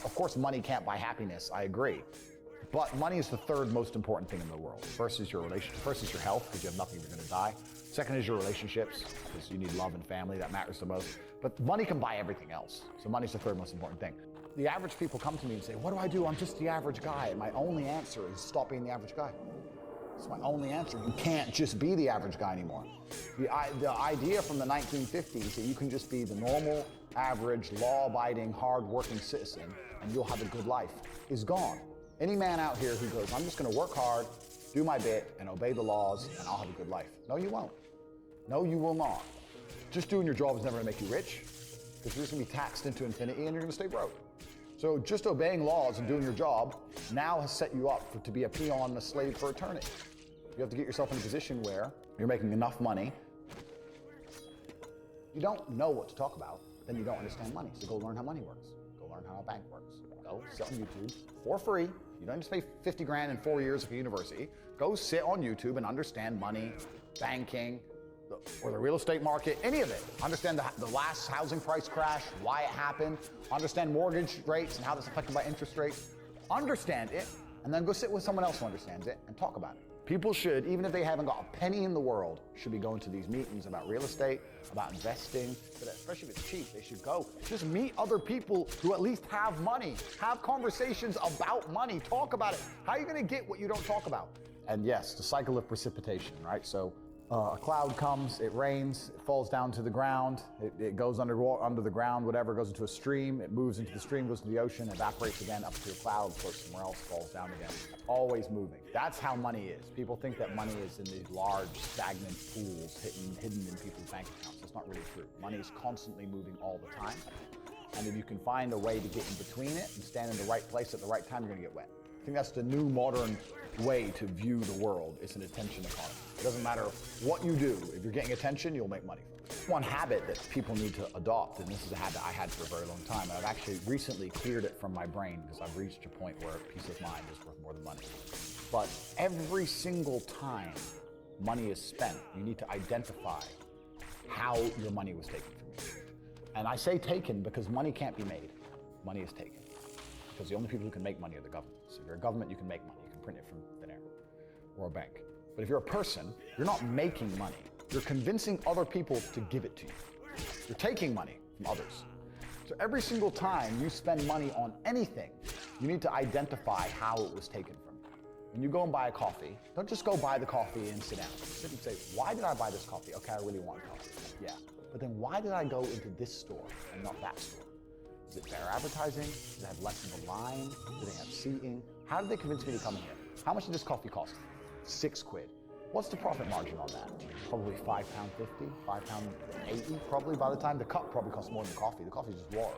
Of course, money can't buy happiness, I agree. But money is the third most important thing in the world. First is your relationship. First is your health, because you have nothing, you're going to die. Second is your relationships, because you need love and family, that matters the most. But money can buy everything else. So money's the third most important thing. The average people come to me and say, what do I do? I'm just the average guy. And my only answer is stop being the average guy. It's my only answer. You can't just be the average guy anymore. The idea from the 1950s that you can just be the normal, average, law-abiding, hard-working citizen and you'll have a good life is gone. Any man out here who goes, I'm just gonna work hard, do my bit, and obey the laws, and I'll have a good life. No, you won't. No, you will not. Just doing your job is never gonna make you rich, because you're just gonna be taxed into infinity and you're gonna stay broke. So just obeying laws and doing your job now has set you up to be a peon, a slave for eternity. You have to get yourself in a position where you're making enough money. You don't know what to talk about, then you don't understand money. So go learn how money works. Go learn how a bank works. Go sit on YouTube for free. You don't just pay 50 grand in 4 years of university. Go sit on YouTube and understand money, banking, or the real estate market, any of it. Understand the last housing price crash, why it happened. Understand mortgage rates and how that's affected by interest rates. Understand it, and then go sit with someone else who understands it and talk about it. People should, even if they haven't got a penny in the world, should be going to these meetings about real estate, about investing, but especially if it's cheap, they should go. Just meet other people who at least have money. Have conversations about money, talk about it. How are you gonna get what you don't talk about? And yes, the cycle of precipitation, right? So a cloud comes, it rains, it falls down to the ground, it goes under the ground, whatever, goes into a stream, it moves into the stream, goes to the ocean, evaporates again up to a cloud, floats somewhere else, falls down again. Always moving. That's how money is. People think that money is in these large, stagnant pools hidden in people's bank accounts. That's not really true. Money is constantly moving all the time. And if you can find a way to get in between it and stand in the right place at the right time, you're gonna get wet. I think that's the new modern way to view the world. It's an attention economy. It doesn't matter what you do. If you're getting attention, you'll make money from it. One habit that people need to adopt, and this is a habit I had for a very long time, and I've actually recently cleared it from my brain because I've reached a point where peace of mind is worth more than money. But every single time money is spent, you need to identify how your money was taken from you. And I say taken because money can't be made. Money is taken. Because the only people who can make money are the government. So if you're a government, you can make money. You can print it from thin air, or a bank. But if you're a person, you're not making money. You're convincing other people to give it to you. You're taking money from others. So every single time you spend money on anything, you need to identify how it was taken from you. When you go and buy a coffee, don't just go buy the coffee and sit down. Sit and say, why did I buy this coffee? Okay, I really want coffee. Yeah. But then why did I go into this store and not that store? Is it fair advertising? Does it have less of a line? Do they have seating? How did they convince me to come here? How much did this coffee cost? £6. What's the profit margin on that? Probably £5.50, £5.80 probably. By the time the cup probably costs more than the coffee. The coffee is just water.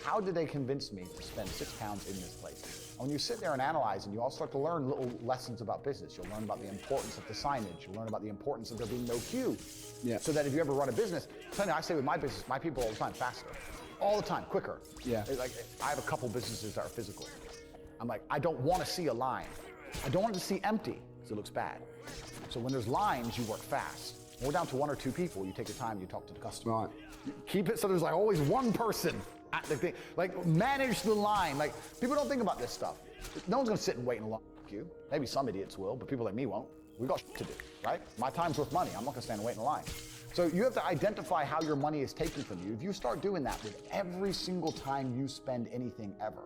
How did they convince me to spend £6 in this place? And when you sit there and analyze, and you all start to learn little lessons about business. You'll learn about the importance of the signage. You'll learn about the importance of there being no queue. Yeah. So that if you ever run a business, I say with my business, my people all the time, faster. All the time, quicker. Yeah. Like, I have a couple businesses that are physical. I'm like, I don't want to see a line. I don't want it to see empty because it looks bad. So when there's lines, you work fast. When we're down to 1 or 2 people, you take your time, you talk to the customer. Right. Keep it so there's like always one person at the thing. Like manage the line. Like people don't think about this stuff. No one's gonna sit and wait in a long queue. Maybe some idiots will, but people like me won't. We got shit to do, right? My time's worth money. I'm not gonna stand and wait in a line. So you have to identify how your money is taken from you. If you start doing that with every single time you spend anything ever,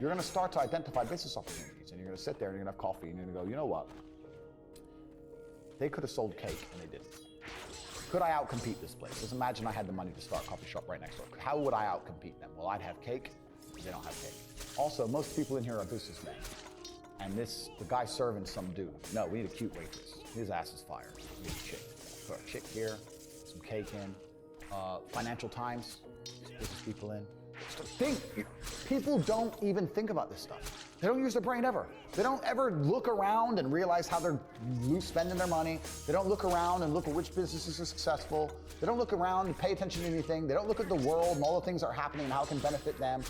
you're gonna start to identify business opportunities, and you're gonna sit there and you're gonna have coffee and you're gonna go, you know what? They could have sold cake and they didn't. Could I outcompete this place? Just imagine I had the money to start a coffee shop right next door. How would I outcompete them? Well, I'd have cake, they don't have cake. Also, most people in here are businessmen. And the guy serving some dude. No, we need a cute waitress. His ass is fire. We need a chick. Put a chick here, some cake in. Financial Times, business people in. Think, people don't even think about this stuff. They don't use their brain ever. They don't ever look around and realize how they're spending their money. They don't look around and look at which businesses are successful. They don't look around and pay attention to anything. They don't look at the world and all the things that are happening and how it can benefit them.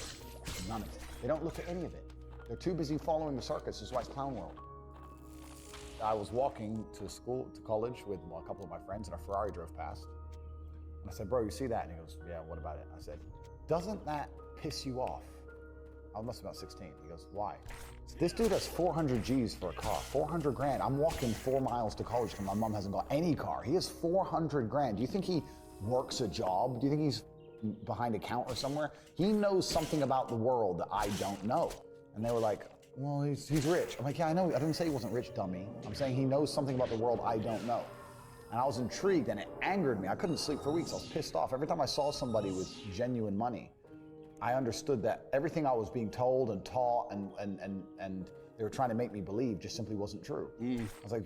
None of it. They don't look at any of it. They're too busy following the circus. This is why it's clown world. I was walking to college with a couple of my friends, and a Ferrari drove past. And I said, bro, you see that? And he goes, yeah, what about it? I said, doesn't that piss you off? I must have been about 16. He goes, why? This dude has 400 G's for a car, 400 grand. I'm walking 4 miles to college because my mom hasn't got any car. He has 400 grand. Do you think he works a job? Do you think he's behind a counter somewhere. He knows something about the world that I don't know. And they were like, well, he's rich. I'm like, yeah, I know. I didn't say he wasn't rich, dummy. I'm saying he knows something about the world I don't know. And I was intrigued, and it angered me. I couldn't sleep for weeks. I was pissed off. Every time I saw somebody with genuine money, I understood that everything I was being told and taught and they were trying to make me believe just simply wasn't true. I was like,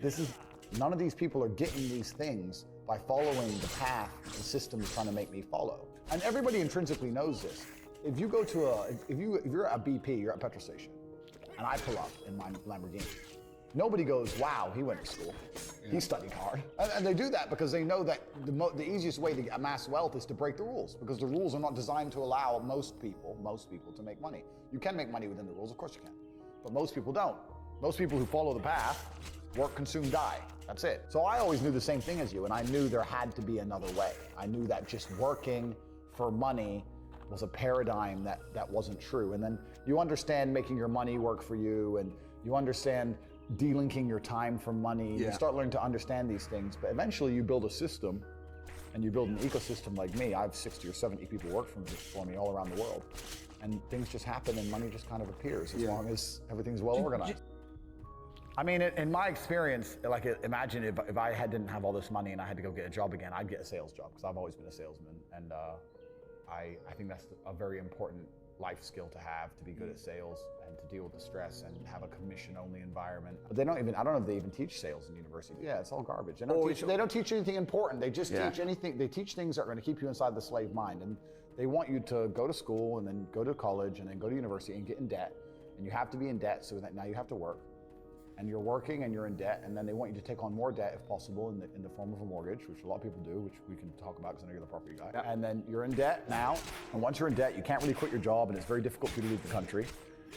none of these people are getting these things by following the path the system is trying to make me follow. And everybody intrinsically knows this. If you go to if you're at a BP, you're at a petrol station, and I pull up in my Lamborghini, nobody goes, wow, he went to school. He studied hard. And they do that because they know that the easiest way to amass wealth is to break the rules, because the rules are not designed to allow most people to make money. You can make money within the rules, of course you can, but most people don't. Most people who follow the path work, consume, die. That's it. So I always knew the same thing as you, and I knew there had to be another way. I knew that just working for money was a paradigm that wasn't true. And then you understand making your money work for you, and you understand delinking your time from money. You start learning to understand these things, but eventually you build a system, and you build an ecosystem like me. I have 60 or 70 people work for me all around the world, and things just happen, and money just kind of appears as long as everything's well organized. I mean, in my experience, like, imagine if I didn't have all this money and I had to go get a job again, I'd get a sales job, because I've always been a salesman, and I think that's a very important life skill to have, to be good at sales and to deal with the stress and have a commission-only environment. But I don't know if they even teach sales in university. Yeah, it's all garbage. They don't teach anything important. They just teach anything. They teach things that are going to keep you inside the slave mind, and they want you to go to school and then go to college and then go to university and get in debt, and you have to be in debt, so that now you have to work. And you're working and you're in debt, and then they want you to take on more debt if possible in the form of a mortgage, which a lot of people do, which we can talk about because I know you're the property guy. And then you're in debt now, and once you're in debt, you can't really quit your job, and it's very difficult for you to leave the country.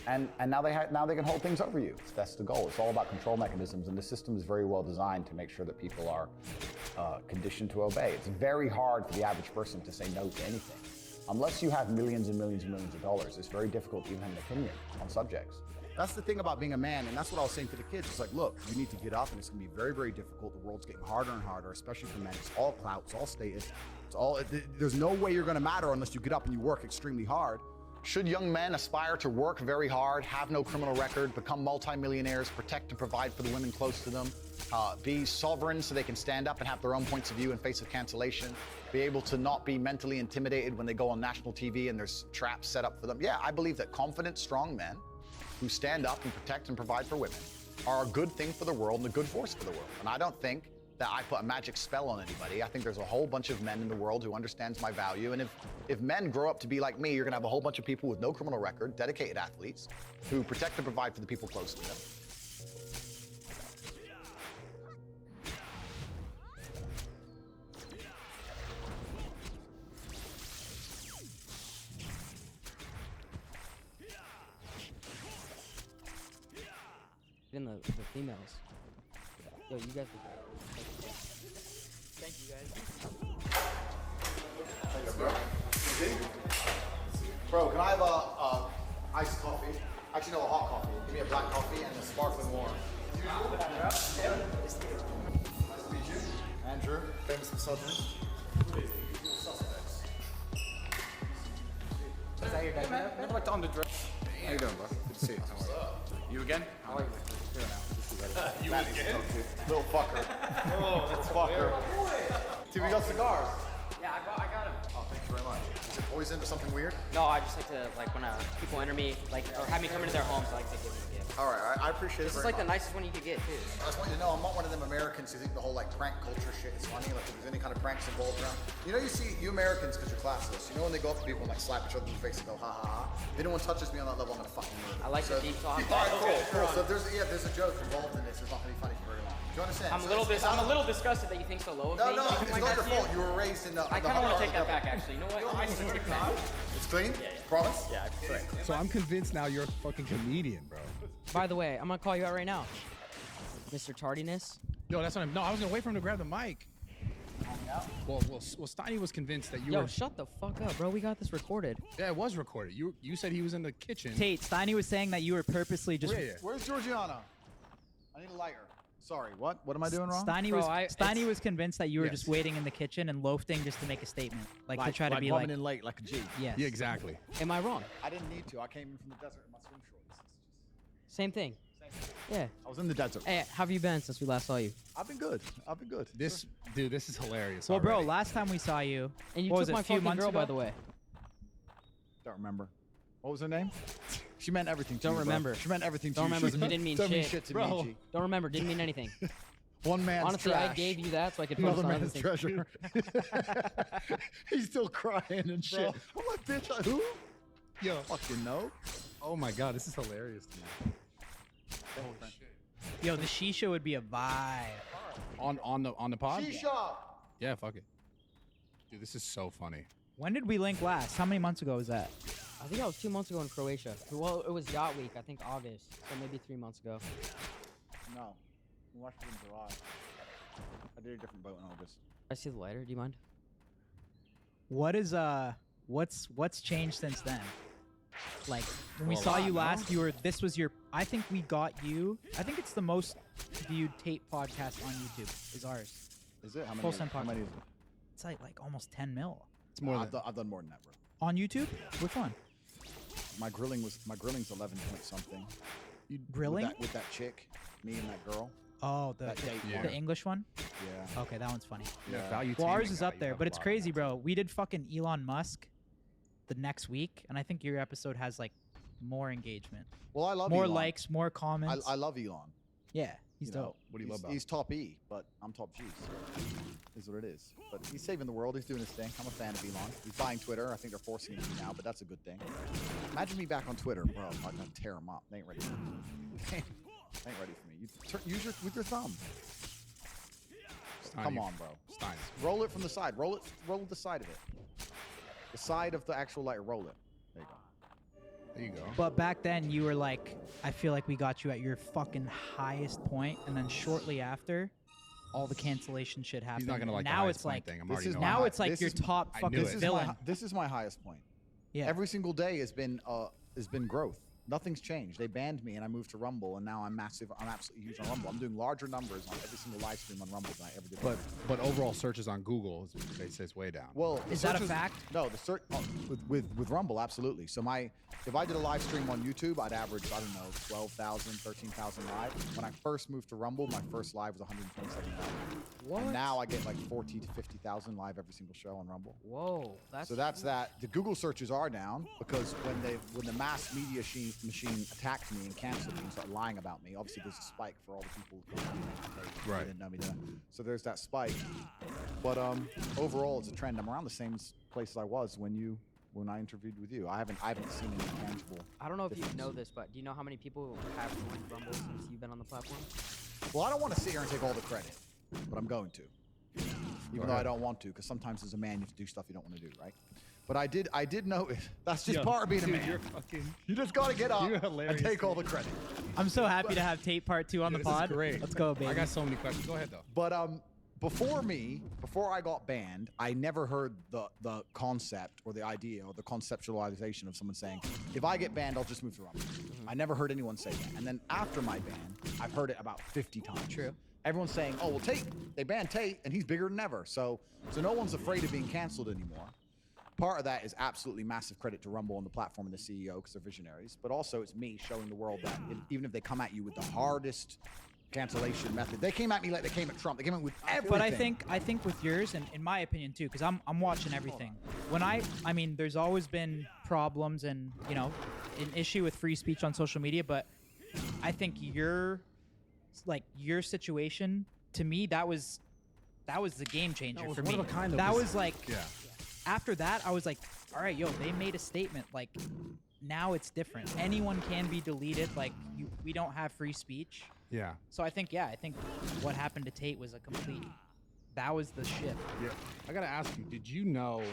And now they can hold things over you. That's the goal. It's all about control mechanisms, and the system is very well designed to make sure that people are conditioned to obey. It's very hard for the average person to say no to anything. Unless you have millions and millions and millions of dollars, it's very difficult to even have an opinion on subjects. That's the thing about being a man, and that's what I was saying to the kids. It's like, look, you need to get up, and it's gonna be very, very difficult. The world's getting harder and harder, especially for men. It's all clout, it's all status, there's no way you're gonna matter unless you get up and you work extremely hard. Should young men aspire to work very hard, have no criminal record, become multimillionaires, protect and provide for the women close to them, be sovereign so they can stand up and have their own points of view in face of cancellation, be able to not be mentally intimidated when they go on national TV and there's traps set up for them? Yeah, I believe that confident, strong men who stand up and protect and provide for women are a good thing for the world and a good force for the world. And I don't think that I put a magic spell on anybody. I think there's a whole bunch of men in the world who understands my value. And if men grow up to be like me, you're gonna have a whole bunch of people with no criminal record, dedicated athletes, who protect and provide for the people close to them. Even the females. Yo, you guys are Thank you guys. Bro, can I have a iced coffee? Actually, no, a hot coffee. Give me a black coffee and a sparkling water. Nice to meet you. Andrew, famous misogynist. Is that your dad? Never like to underdress. How you doing, bro? Good to see you. You again? How are you? You again? Little fucker. Oh, that's fucker. Dude, we got cigars. Yeah, I got him. Oh, thank you very much. Is it always into something weird? No, I just like to, like, when people enter me, like, or have me come into their homes, I like to give them a gift. All right, I appreciate it. This is like the nicest one you could get, too. I just want you to know, I'm not one of them Americans who think the whole like prank culture shit is funny. Like if there's any kind of pranks involved around. You know, you Americans, because you're classless. You know when they go up to people and like slap each other in the face and go ha ha ha. If anyone touches me on that level, I'm gonna fucking murder. I like the deep talk. All right, cool. So if there's a joke involved in this. It's not gonna be funny for very long. Do you understand? I'm a little disgusted that you think so low of me. No, it's not your fault. You were raised in the. I kind of want to take that back, actually. You know what? I'm gonna take that. It's clean. Promise. Yeah. So I'm convinced now you're a fucking comedian, bro. By the way, I'm gonna call you out right now, Mr. Tardiness. Yo, that's what I'm. No, I was gonna wait for him to grab the mic. Well, Steiny was convinced that you Yo, were. shut the fuck up, bro. We got this recorded. Yeah, it was recorded. You said he was in the kitchen. Tate, Steiny was saying that you were purposely just. Yeah. Where's Georgiana? I need a lighter. Sorry, what? What am I doing wrong? Steiny was convinced that you were just waiting in the kitchen and loafing just to make a statement, like to try to be coming in late, like a G. Yes. Yeah, exactly. Am I wrong? I didn't need to. I came in from the desert in my swim shorts. Same thing. Yeah. I was in the desert. Hey, how have you been since we last saw you? I've been good. I've been good. This dude, this is hilarious. Well, bro, already. last time we saw you, And you what took was it, my a few fucking months girl, ago? by the way. Don't remember. What was her name? She meant everything to Don't me, bro. remember. She meant everything to Don't you. remember, She 'cause you didn't mean don't mean shit. shit to Bro. me, G. Don't remember. Didn't mean anything. One man's Honestly, trash. I gave you that so I could Another focus on other man's things. treasure. He's still crying and shit. I'm like, bitch, who? Yo. Fucking no. Oh my god, this is hilarious to me. Yo, the shisha would be a vibe. On the pod. Shisha. Yeah, fuck it. Dude, this is so funny. When did we link last? How many months ago was that? I think that was 2 months ago in Croatia. Well, it was Yacht Week. I think August. So maybe 3 months ago. No. We watched it in July. I did a different boat in August. I see the lighter. Do you mind? What is what's changed since then? Like when we Well, a saw lot, you no? last, this was your. I think we got you. I think it's the most viewed tape podcast on YouTube. Is ours. Is it? How many? Full Send How many is podcast. it? It's like almost 10 mil It's more than I've done more than that, bro. on YouTube. Which one? My grilling's 11 point something. You grilling? With that chick, me and that girl. Oh, That date Yeah. the English one. Yeah. Okay, that one's funny. Yeah. value. Well, ours taming is guy, up you there, have but a it's lot on crazy, that. bro. We did fucking Elon Musk the next week, and I think your episode has like more engagement, Well, I love more Elon. likes, more comments. I love Elon. Yeah, he's You know, dope. What do you love about He's top E, but I'm top G. So is what it is. But he's saving the world. He's doing his thing. I'm a fan of Elon. He's buying Twitter. I think they're forcing him to now, but that's a good thing. Imagine me back on Twitter, bro. I'm gonna tear him up. They ain't ready for me. They ain't ready for me. Use with your thumb. Steiny. Come on, bro. Steiny. Roll it from the side. Roll the side of it. The side of the actual lighter. Roll it. There you go. There you go. But back then, you were like, I feel like we got you at your fucking highest point, and then shortly after, all the cancellation shit happened. He's not gonna like and the now highest it's like point thing. I'm this already is knowing now that. it's like This your is- top I fucking knew This it. is villain. this is my highest point. Yeah. Every single day has been growth. Nothing's changed. They banned me and I moved to Rumble, and now I'm massive. I'm absolutely huge on Rumble. I'm doing larger numbers on every single live stream on Rumble than I ever did. But overall searches on Google, they say it's way down. well, Is the that a searches- fact? No, the search with Rumble, absolutely. So if I did a live stream on YouTube, I'd average 12,000, 13,000 live. When I first moved to Rumble, my first live was 127,000. What? And now I get like 40 to 50,000 live every single show on Rumble. Whoa. That's So that's that. The Google searches are down because when the mass media machine attacked me and canceled me and started lying about me, obviously there's a spike for all the people who come hey, Right. you didn't know me. So there's that spike. But overall, it's a trend. I'm around the same places I was when I interviewed with you. I haven't seen any tangible. I don't know if you difference. know this, but do you know how many people have joined Rumble since you've been on the platform? Well, I don't want to sit here and take all the credit, but I'm going to. Even though I don't want to, because sometimes as a man you have to do stuff you don't want to do, right? But I did know it. That's just part of being a man. You're fucking. You just got to get up You're and hilarious, take all the dude. credit. I'm so happy to have tape part 2 on the This is pod. great. Let's go, baby. I got so many questions. Go ahead though. But before I got banned, I never heard the concept or the idea or the conceptualization of someone saying, if I get banned, I'll just move to Rumble. I never heard anyone say that. And then after my ban, I've heard it about 50 times. True. Everyone's saying, oh, well, Tate, they banned Tate, and he's bigger than ever. So no one's afraid of being canceled anymore. Part of that is absolutely massive credit to Rumble and the platform and the CEO because they're visionaries. But also it's me showing the world that even if they come at you with the hardest cancellation method, they came at me like they came at Trump. They came at me with everything. But I think with yours, and in my opinion too, because I'm watching everything. When I mean, there's always been problems and an issue with free speech on social media, but I think your situation to me that was the game changer No, it was for one me. of a kind, though, That 'cause- was like Yeah. after that I was like, all right, yo, they made a statement. Like now it's different. Anyone can be deleted. Like we don't have free speech. Yeah. So I think what happened to Tate was that was the shift. Yeah. I gotta ask you, did you know,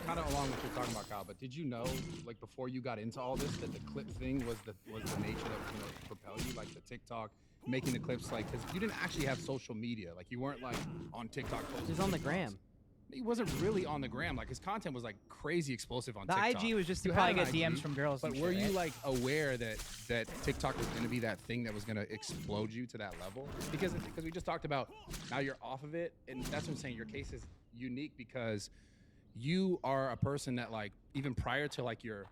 kind of along with what you're talking about, Kyle, but did you know, like before you got into all this, that the clip thing was the nature that propel you, like the TikTok, making the clips, like, because you didn't actually have social media, like you weren't like on TikTok posting. He's on the TikToks. gram. He wasn't really on the gram. Like his content was like crazy explosive on The TikTok. IG was just to You probably had get an DMs from girls. But and were shit, you right? like aware that TikTok was going to be that thing that was going to explode you to that level? Because we just talked about now you're off of it, and that's what I'm saying. Your case is unique because you are a person that like even prior to like your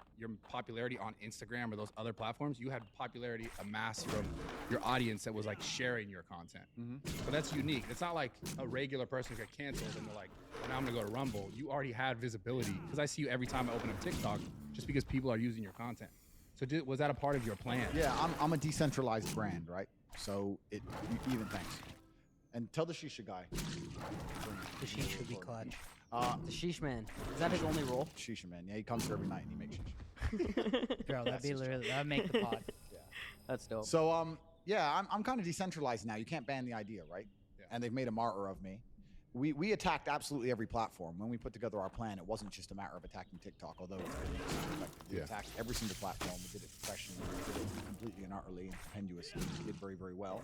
popularity on Instagram or those other platforms, you had popularity amassed from your audience that was like sharing your content. So that's unique. It's not like a regular person who got canceled and they're like, well, now I'm gonna go to Rumble. You already had visibility because I see you every time I open up TikTok, just because people are using your content. So was that a part of your plan? Yeah, I'm a decentralized brand, right? So even thanks. And tell the Shisha guy. The sheesh would be clutch. The sheesh man. Is that his only role? Shisha man. Yeah, he comes here every night and he makes shisha. Bro, that'd be literally that'd make the pod. That's dope. So yeah, I'm kind of decentralized now. You can't ban the idea, right? Yeah. And they've made a martyr of me. We attacked absolutely every platform. When we put together our plan, it wasn't just a matter of attacking TikTok, although it's really effective. We attacked every single platform. We did it professionally. We did it completely and utterly and stupendously. We did very, very well.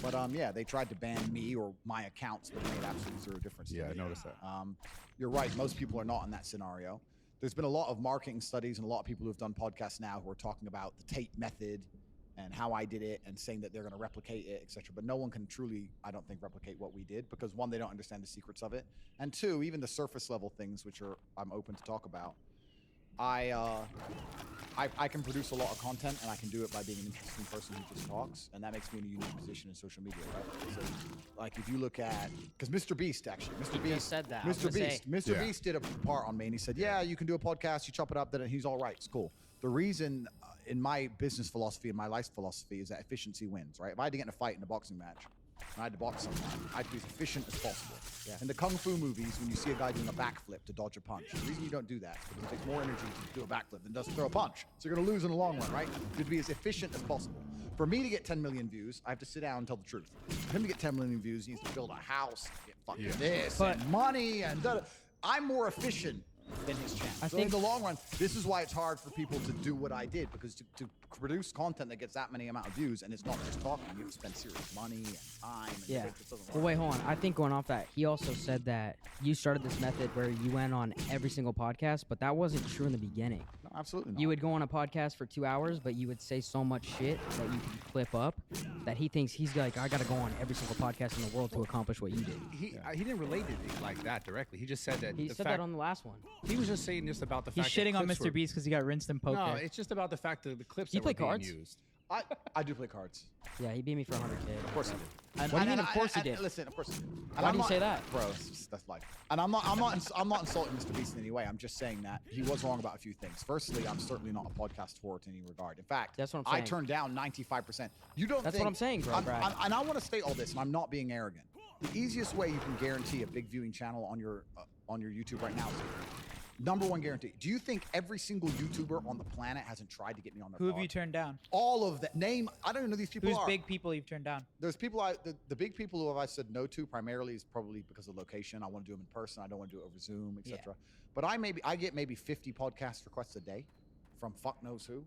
But yeah, they tried to ban me or my accounts, but it made absolutely zero difference. Yeah, to I me. noticed that. You're right. Most people are not in that scenario. There's been a lot of marketing studies and a lot of people who have done podcasts now who are talking about the Tate method and how I did it and saying that they're going to replicate it, etc. But no one can truly, I don't think, replicate what we did because one, they don't understand the secrets of it, and two, even the surface level things, which I'm open to talk about. I can produce a lot of content and I can do it by being an interesting person who just talks, and that makes me in a unique position in social media, right? So, like if you look at, because Mr. Beast actually, Mr. Beast just said that. I was Mr. gonna Beast, say. Mr. Beast did a part on me, and he said, "Yeah, you can do a podcast. You chop it up, then he's all right. It's cool." The reason in my business philosophy and my life philosophy is that efficiency wins, right? If I had to get in a fight in a boxing match, and I had to box someone, I'd be as efficient as possible. Yeah. In the kung fu movies, when you see a guy doing a backflip to dodge a punch, the reason you don't do that is because it takes more energy to do a backflip than does to throw a punch. So you're going to lose in the long run, right? You have to be as efficient as possible. For me to get 10 million views, I have to sit down and tell the truth. For him to get 10 million views, he needs to build a house, get fucking this, and money, and I'm more efficient than his channel. So in the long run, this is why it's hard for people to do what I did, because to produce content that gets that many amount of views, and it's not just talking, you have to spend serious money and time. And Yeah. it just doesn't Well, work. wait, hold on. I think going off that, he also said that you started this method where you went on every single podcast, but that wasn't true in the beginning. No, absolutely not. You would go on a podcast for 2 hours, but you would say so much shit that you could clip up that he thinks he's like, I got to go on every single podcast in the world to accomplish what you did. He didn't relate it like that directly. He just said that. He said that on the last one. He was just saying just about the He's fact that shitting on clips Mr. were- Beast because he got rinsed in poker. No, it's just about the fact that the clips Do you that play were being cards? used. I do play cards. Yeah, he beat me for 100K. Of course I did. What do you mean, of course he did? Listen, of course he did. And Why I'm do you not- say that? Bro, that's life. And I'm not insulting Mr. Beast in any way. I'm just saying that he was wrong about a few things. Firstly, I'm certainly not a podcast whore in any regard. In fact, That's what I'm I saying. turned down 95%. You don't That's think, what I'm saying, bro, Brad. and I want to state all this, and I'm not being arrogant. The easiest way you can guarantee a big viewing channel on your YouTube right now is number one guarantee. Do you think every single YouTuber on the planet hasn't tried to get me on their Who have pod? you turned down? All of that. Name, I don't even know who these people Who's are. big people you've turned down? There's people the big people who I said no to primarily is probably because of location. I want to do them in person. I don't want to do it over Zoom, etc. But I get maybe 50 podcast requests a day from fuck knows who.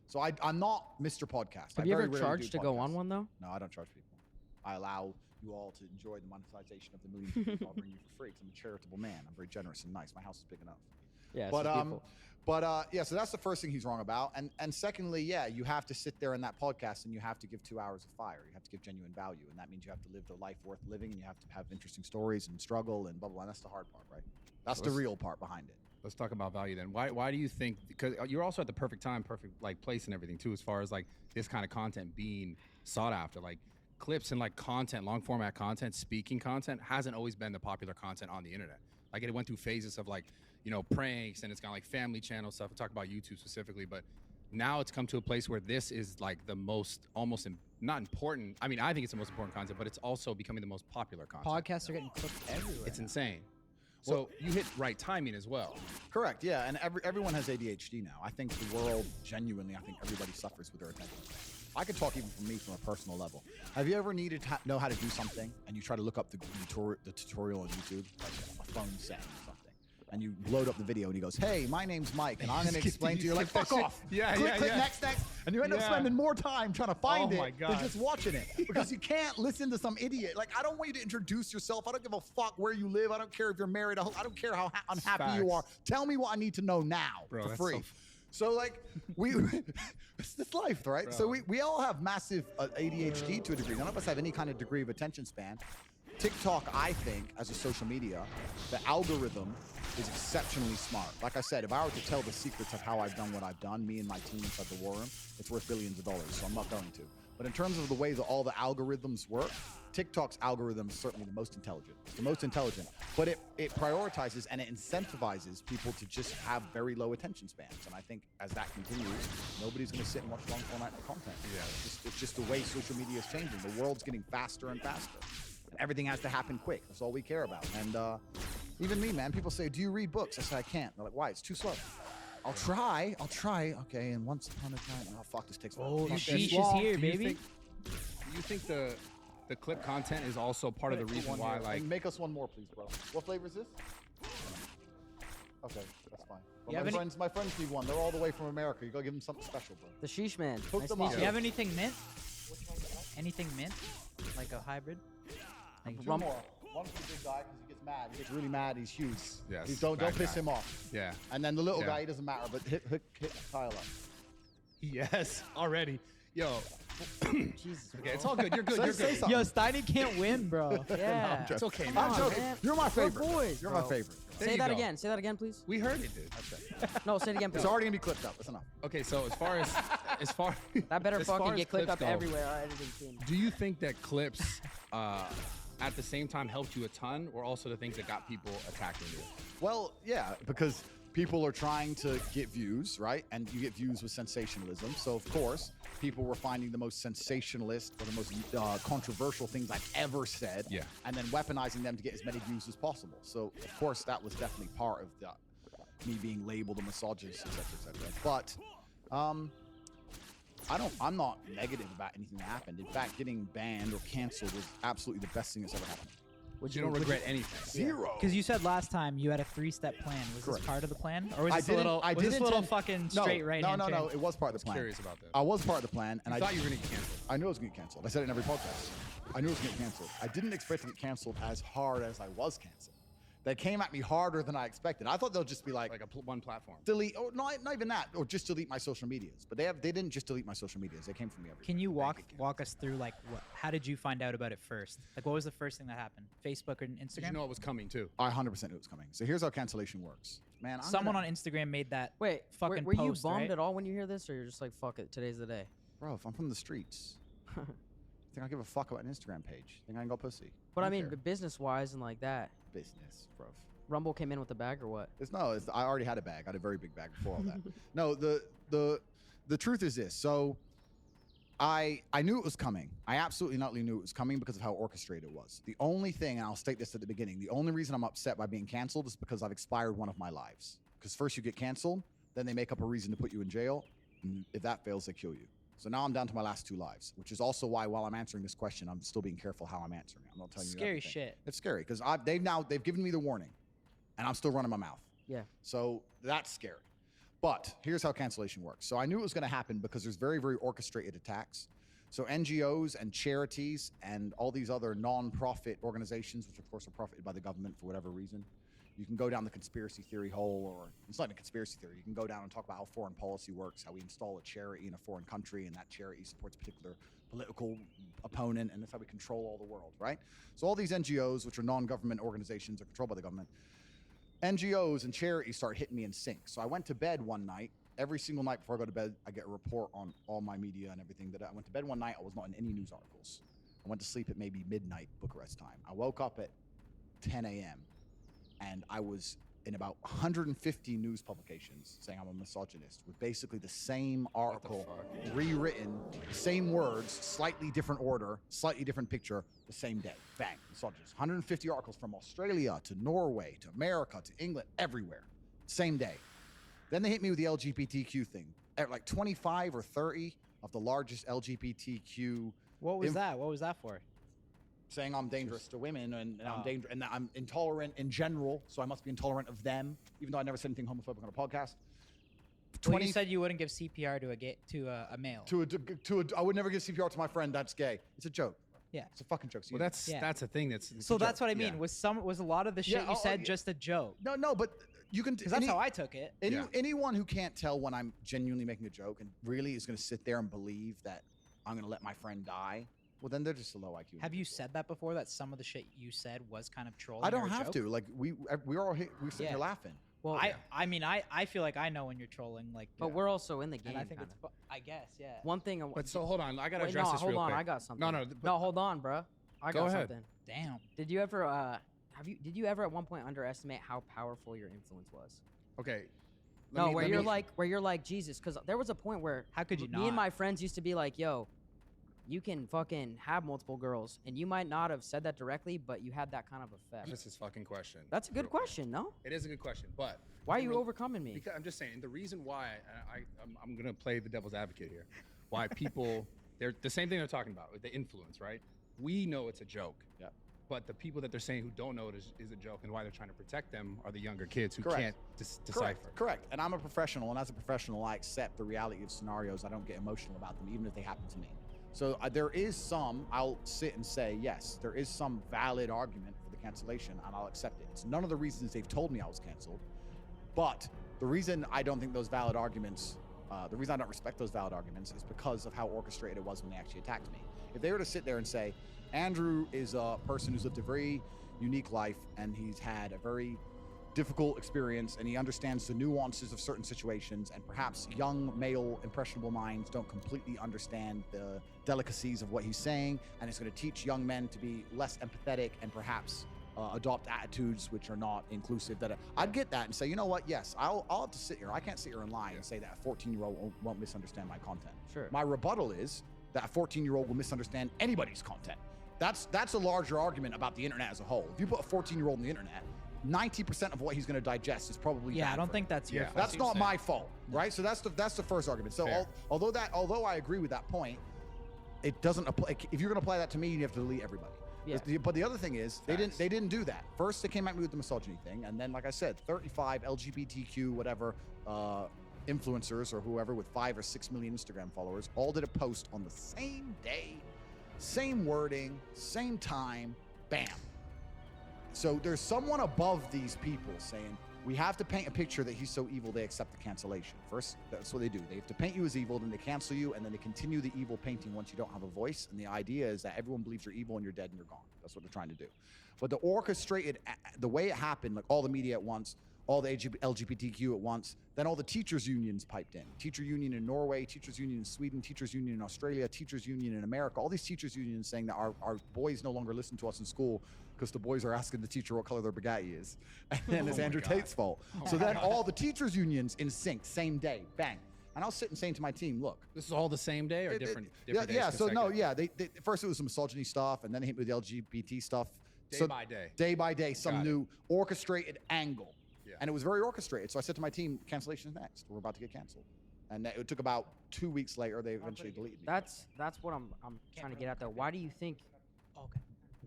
So I'm not Mr. Podcast. Have I you very ever rarely charged do to go on podcasts. one, though? No, I don't charge people. I allow you all to enjoy the monetization of the millions of people I bring you for free. 'Cause I'm a charitable man. I'm very generous and nice. My house is big enough. Yeah, But it's beautiful. yeah, so that's the first thing he's wrong about. And secondly, yeah, you have to sit there in that podcast and you have to give 2 hours of fire. You have to give genuine value, and that means you have to live the life worth living, and you have to have interesting stories and struggle and blah blah. And that's the hard part, right? That's the real part behind it. Let's talk about value then. Why do you think? Because you're also at the perfect time, perfect like place and everything too, as far as like this kind of content being sought after. Like clips and like content, long format content, speaking content hasn't always been the popular content on the internet. Like it went through phases of like, you know, pranks, and it's got like family channel stuff. We'll talk about YouTube specifically, but now it's come to a place where this is like the most not important. I mean, I think it's the most important content, but it's also becoming the most popular content. Podcasts are getting clipped everywhere. It's insane. So you hit right timing as well. Correct. Yeah, and everyone has ADHD now. I think the world genuinely. I think everybody suffers with their attention span. I could talk even from me from a personal level. Have you ever needed to know how to do something and you try to look up the tutorial on YouTube, like a phone setting or something, and you load up the video, and he goes, "Hey, my name's Mike, and I'm going to explain to you." Like, skip that fuck shit. off. Yeah, click, yeah, click, yeah. next, and you end up Yeah. spending more time trying to find Oh my it than God. just watching it because you can't listen to some idiot. Like, I don't want you to introduce yourself. I don't give a fuck where you live. I don't care if you're married. I don't care how unhappy you are. Facts. Tell me what I need to know now Bro, for that's free. so So like it's life, right? Bro. So we all have massive ADHD to a degree. None of us have any kind of degree of attention span. TikTok, I think, as a social media, the algorithm is exceptionally smart. Like I said, if I were to tell the secrets of how I've done what I've done, me and my team inside the war room, it's worth billions of dollars, so I'm not going to. But in terms of the way that all the algorithms work, TikTok's algorithm is certainly the most intelligent. It's the most intelligent, but it prioritizes and it incentivizes people to just have very low attention spans. And I think as that continues, nobody's going to sit and watch long format content. Yeah. It's just the way social media is changing. The world's getting faster and faster. And everything has to happen quick. That's all we care about. And even me, man, people say, "Do you read books?" I say, "I can't." They're like, "Why? It's too slow." I'll try. Okay, and once upon a time, oh fuck, this takes. Oh, fuck, sheesh this- is here, Do you baby. think the clip content is also part of the Put reason one why, here. like, And make us one more, please, bro. What flavor is this? Okay, that's fine. But You have my friends need one. They're all the way from America. You gotta give them something special, bro. The sheesh man. Hook Nice them to up. meet Do you. you have anything mint? Anything mint? Like a hybrid? Like Two more. One for the big guy because he gets mad. He gets really mad. He's huge. Yes, Don't bad piss guy. him off. yeah, And then the little Yeah. guy, he doesn't matter. But hit Kyle up. yes, already, yo, Jesus. okay, it's all good. You're good. You're Say good. something. Yo, Steiny can't win, bro. Yeah. It's okay, Come man. on, I'm joking. man. You're my We're favorite. boys, You're bro. my favorite. There Say you that go. again. Say that again, please. We heard it, dude. No, say it again, please. It's already gonna be clipped up. That's enough. Okay, so as far That better as far fucking as get clipped clips up go, everywhere. Our editing team. Do you think that clips, at the same time, helped you a ton, or also the things that got people attacking you? Well, yeah, because people are trying to get views, right? And you get views with sensationalism. So, of course, people were finding the most sensationalist or the most controversial things I've ever said, Yeah. and then weaponizing them to get as many views as possible. So, of course, that was definitely part of me being labeled a misogynist, et cetera, et cetera. But I'm not negative about anything that happened. In fact, getting banned or canceled was absolutely the best thing that's ever happened. You don't regret anything. Zero. Because you said last time you had a 3-step plan. Was Correct. this part of the plan, or was I this a didn't- little? I was this didn't little intend- fucking straight right hand? No. chain? It was part of the plan. Curious about that. I was part of the plan, and I I thought you were gonna get canceled. I knew it was going to get canceled. I said it in every podcast. I knew it was going to get canceled. I didn't expect to get canceled as hard as I was canceled. They came at me harder than I expected. I thought they'll just be like, One platform. delete, or not even that, or just delete my social medias. But they didn't just delete my social medias. They came from me everywhere. Can you They walk get canceled. walk us through like how did you find out about it first? Like what was the first thing that happened? Facebook or Instagram? Did you know it was coming too? I 100% knew it was coming. So here's how cancellation works. Man, Someone on Instagram made that. Wait, fucking were you post, bummed right? at all when you hear this, or you're just like, fuck it, today's the day? Bro, if I'm from the streets, think I give a fuck about an Instagram page? Think I can go pussy? But I don't mean, care. business-wise and like that, Business, bro. Rumble came in with a bag or what? I already had a bag. I had a very big bag before all that. No, the truth is this. So I knew it was coming. I absolutely not knew it was coming because of how orchestrated it was. The only thing, and I'll state this at the beginning, the only reason I'm upset by being canceled is because I've expired one of my lives. Because first you get canceled, then they make up a reason to put you in jail, and if that fails, they kill you. So now I'm down to my last 2 lives, which is also why while I'm answering this question, I'm still being careful how I'm answering it. I'm not telling you Scary everything. shit. It's scary because they've given me the warning, and I'm still running my mouth. Yeah. So that's scary. But here's how cancellation works. So I knew it was going to happen because there's very, very orchestrated attacks. So NGOs and charities and all these other non-profit organizations, which of course are profited by the government for whatever reason, you can go down the conspiracy theory hole, or it's not a conspiracy theory. You can go down and talk about how foreign policy works, how we install a charity in a foreign country, and that charity supports a particular political opponent, and that's how we control all the world, right? So all these NGOs, which are non-government organizations, are controlled by the government. NGOs and charities start hitting me in sync. So I went to bed one night. Every single night before I go to bed, I get a report on all my media and everything. That I went to bed one night, I was not in any news articles. I went to sleep at maybe midnight, Bucharest time. I woke up at 10 a.m. and I was in about 150 news publications saying I'm a misogynist, with basically the same article rewritten, the same words, slightly different order, slightly different picture, the same day. Bang, misogynist. 150 articles from Australia to Norway to America to England, everywhere. Same day. Then they hit me with the LGBTQ thing. At like 25 or 30 of the largest LGBTQ. What was that? What was that for? saying I'm dangerous to women and I'm dangerous and that I'm intolerant in general, so I must be intolerant of them, even though I never said anything homophobic on a podcast. Well, you said you wouldn't give CPR to a male. I would never give CPR to my friend that's gay. It's a joke. Yeah. It's a fucking joke. So Well, that's a thing. It's So a that's joke. what I mean. Yeah. Was a lot of the shit you said just a joke? No, but you can. Because that's how I took it. Anyone who can't tell when I'm genuinely making a joke and really is going to sit there and believe that I'm going to let my friend die, well, then they're just a low IQ. Have you said that before? That some of the shit you said was kind of trolling? I don't or a have joke? to. Like we're sitting here laughing. Well, I mean, I feel like I know when you're trolling. Like, but we're also in the game. and I think kinda. it's. I guess, yeah. One thing. But so hold on, I gotta Wait, address no, this hold real on, quick. I got something. No, hold on, bro. I Go got ahead. something. Damn. Did you ever did you ever at one point underestimate how powerful your influence was? Okay. Where you're like Jesus, because there was a point where how could you me and my friends used to be like, yo, you can fucking have multiple girls, and you might not have said that directly, but you had that kind of effect. That's his fucking question. That's a good question, no? It is a good question, but why are you overcoming me? Because I'm just saying the reason why I'm gonna play the devil's advocate here. Why people they're the same thing they're talking about with the influence, right? We know it's a joke. Yeah. But the people that they're saying who don't know it is a joke and why they're trying to protect them are the younger kids who Correct. can't decipher. Correct. And I'm a professional, and as a professional, I accept the reality of scenarios. I don't get emotional about them, even if they happen to me. So there is some, I'll sit and say, yes, there is some valid argument for the cancellation, and I'll accept it. It's none of the reasons they've told me I was canceled, but the reason I don't think those valid arguments, the reason I don't respect those valid arguments is because of how orchestrated it was when they actually attacked me. If they were to sit there and say, Andrew is a person who's lived a very unique life, and he's had a very difficult experience, and he understands the nuances of certain situations, and perhaps young male impressionable minds don't completely understand the delicacies of what he's saying, and it's going to teach young men to be less empathetic and perhaps adopt attitudes which are not inclusive. I'd get that and say, you know what, yes, I'll have to sit here. I can't sit here and lie and say that a 14-year-old won't misunderstand my content. Sure. My rebuttal is that a 14-year-old will misunderstand anybody's content. That's a larger argument about the internet as a whole. If you put a 14-year-old on the internet, 90% of what he's going to digest is probably bad I don't for think him. that's your fault. That's not my fault, right? So that's the first argument. So although I agree with that point, it doesn't apply. If you're going to apply that to me, you have to delete everybody. Yeah. But the other thing is, they didn't do that. First, they came at me with the misogyny thing, and then, like I said, 35 LGBTQ whatever influencers or whoever with 5 or 6 million Instagram followers all did a post on the same day, same wording, same time, bam. So there's someone above these people saying, we have to paint a picture that he's so evil they accept the cancellation. First, that's what they do. They have to paint you as evil, then they cancel you, and then they continue the evil painting once you don't have a voice. And the idea is that everyone believes you're evil and you're dead and you're gone. That's what they're trying to do. But the orchestrated, the way it happened, like all the media at once, all the LGBTQ at once, then all the teachers' unions piped in. Teacher union in Norway, teachers union in Sweden, teachers union in Australia, teachers union in America. All these teachers unions saying that our boys no longer listen to us in school because the boys are asking the teacher what color their Bugatti is. And then it's Andrew Tate's fault. So then all the teachers unions in sync, same day, bang. And I was sitting saying to my team, look. This is all the same day or different days? Yeah, so no, yeah. They first it was some misogyny stuff, and then they hit me with the LGBT stuff. Day by day. Day by day, some new orchestrated angle. Yeah. And it was very orchestrated. So I said to my team, cancellation is next. We're about to get canceled. And it took about 2 weeks later, they eventually deleted me. That's what I'm trying to get at though. Why do you think? Okay.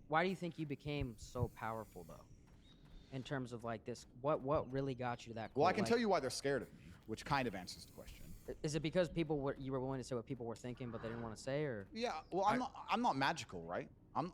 Why do you think you became so powerful though? In terms of like this, what really got you to that? Well, I can tell you why they're scared of me, which kind of answers the question. Is it because you were willing to say what people were thinking, but they didn't want to say, or? Yeah, well, I'm not magical, right?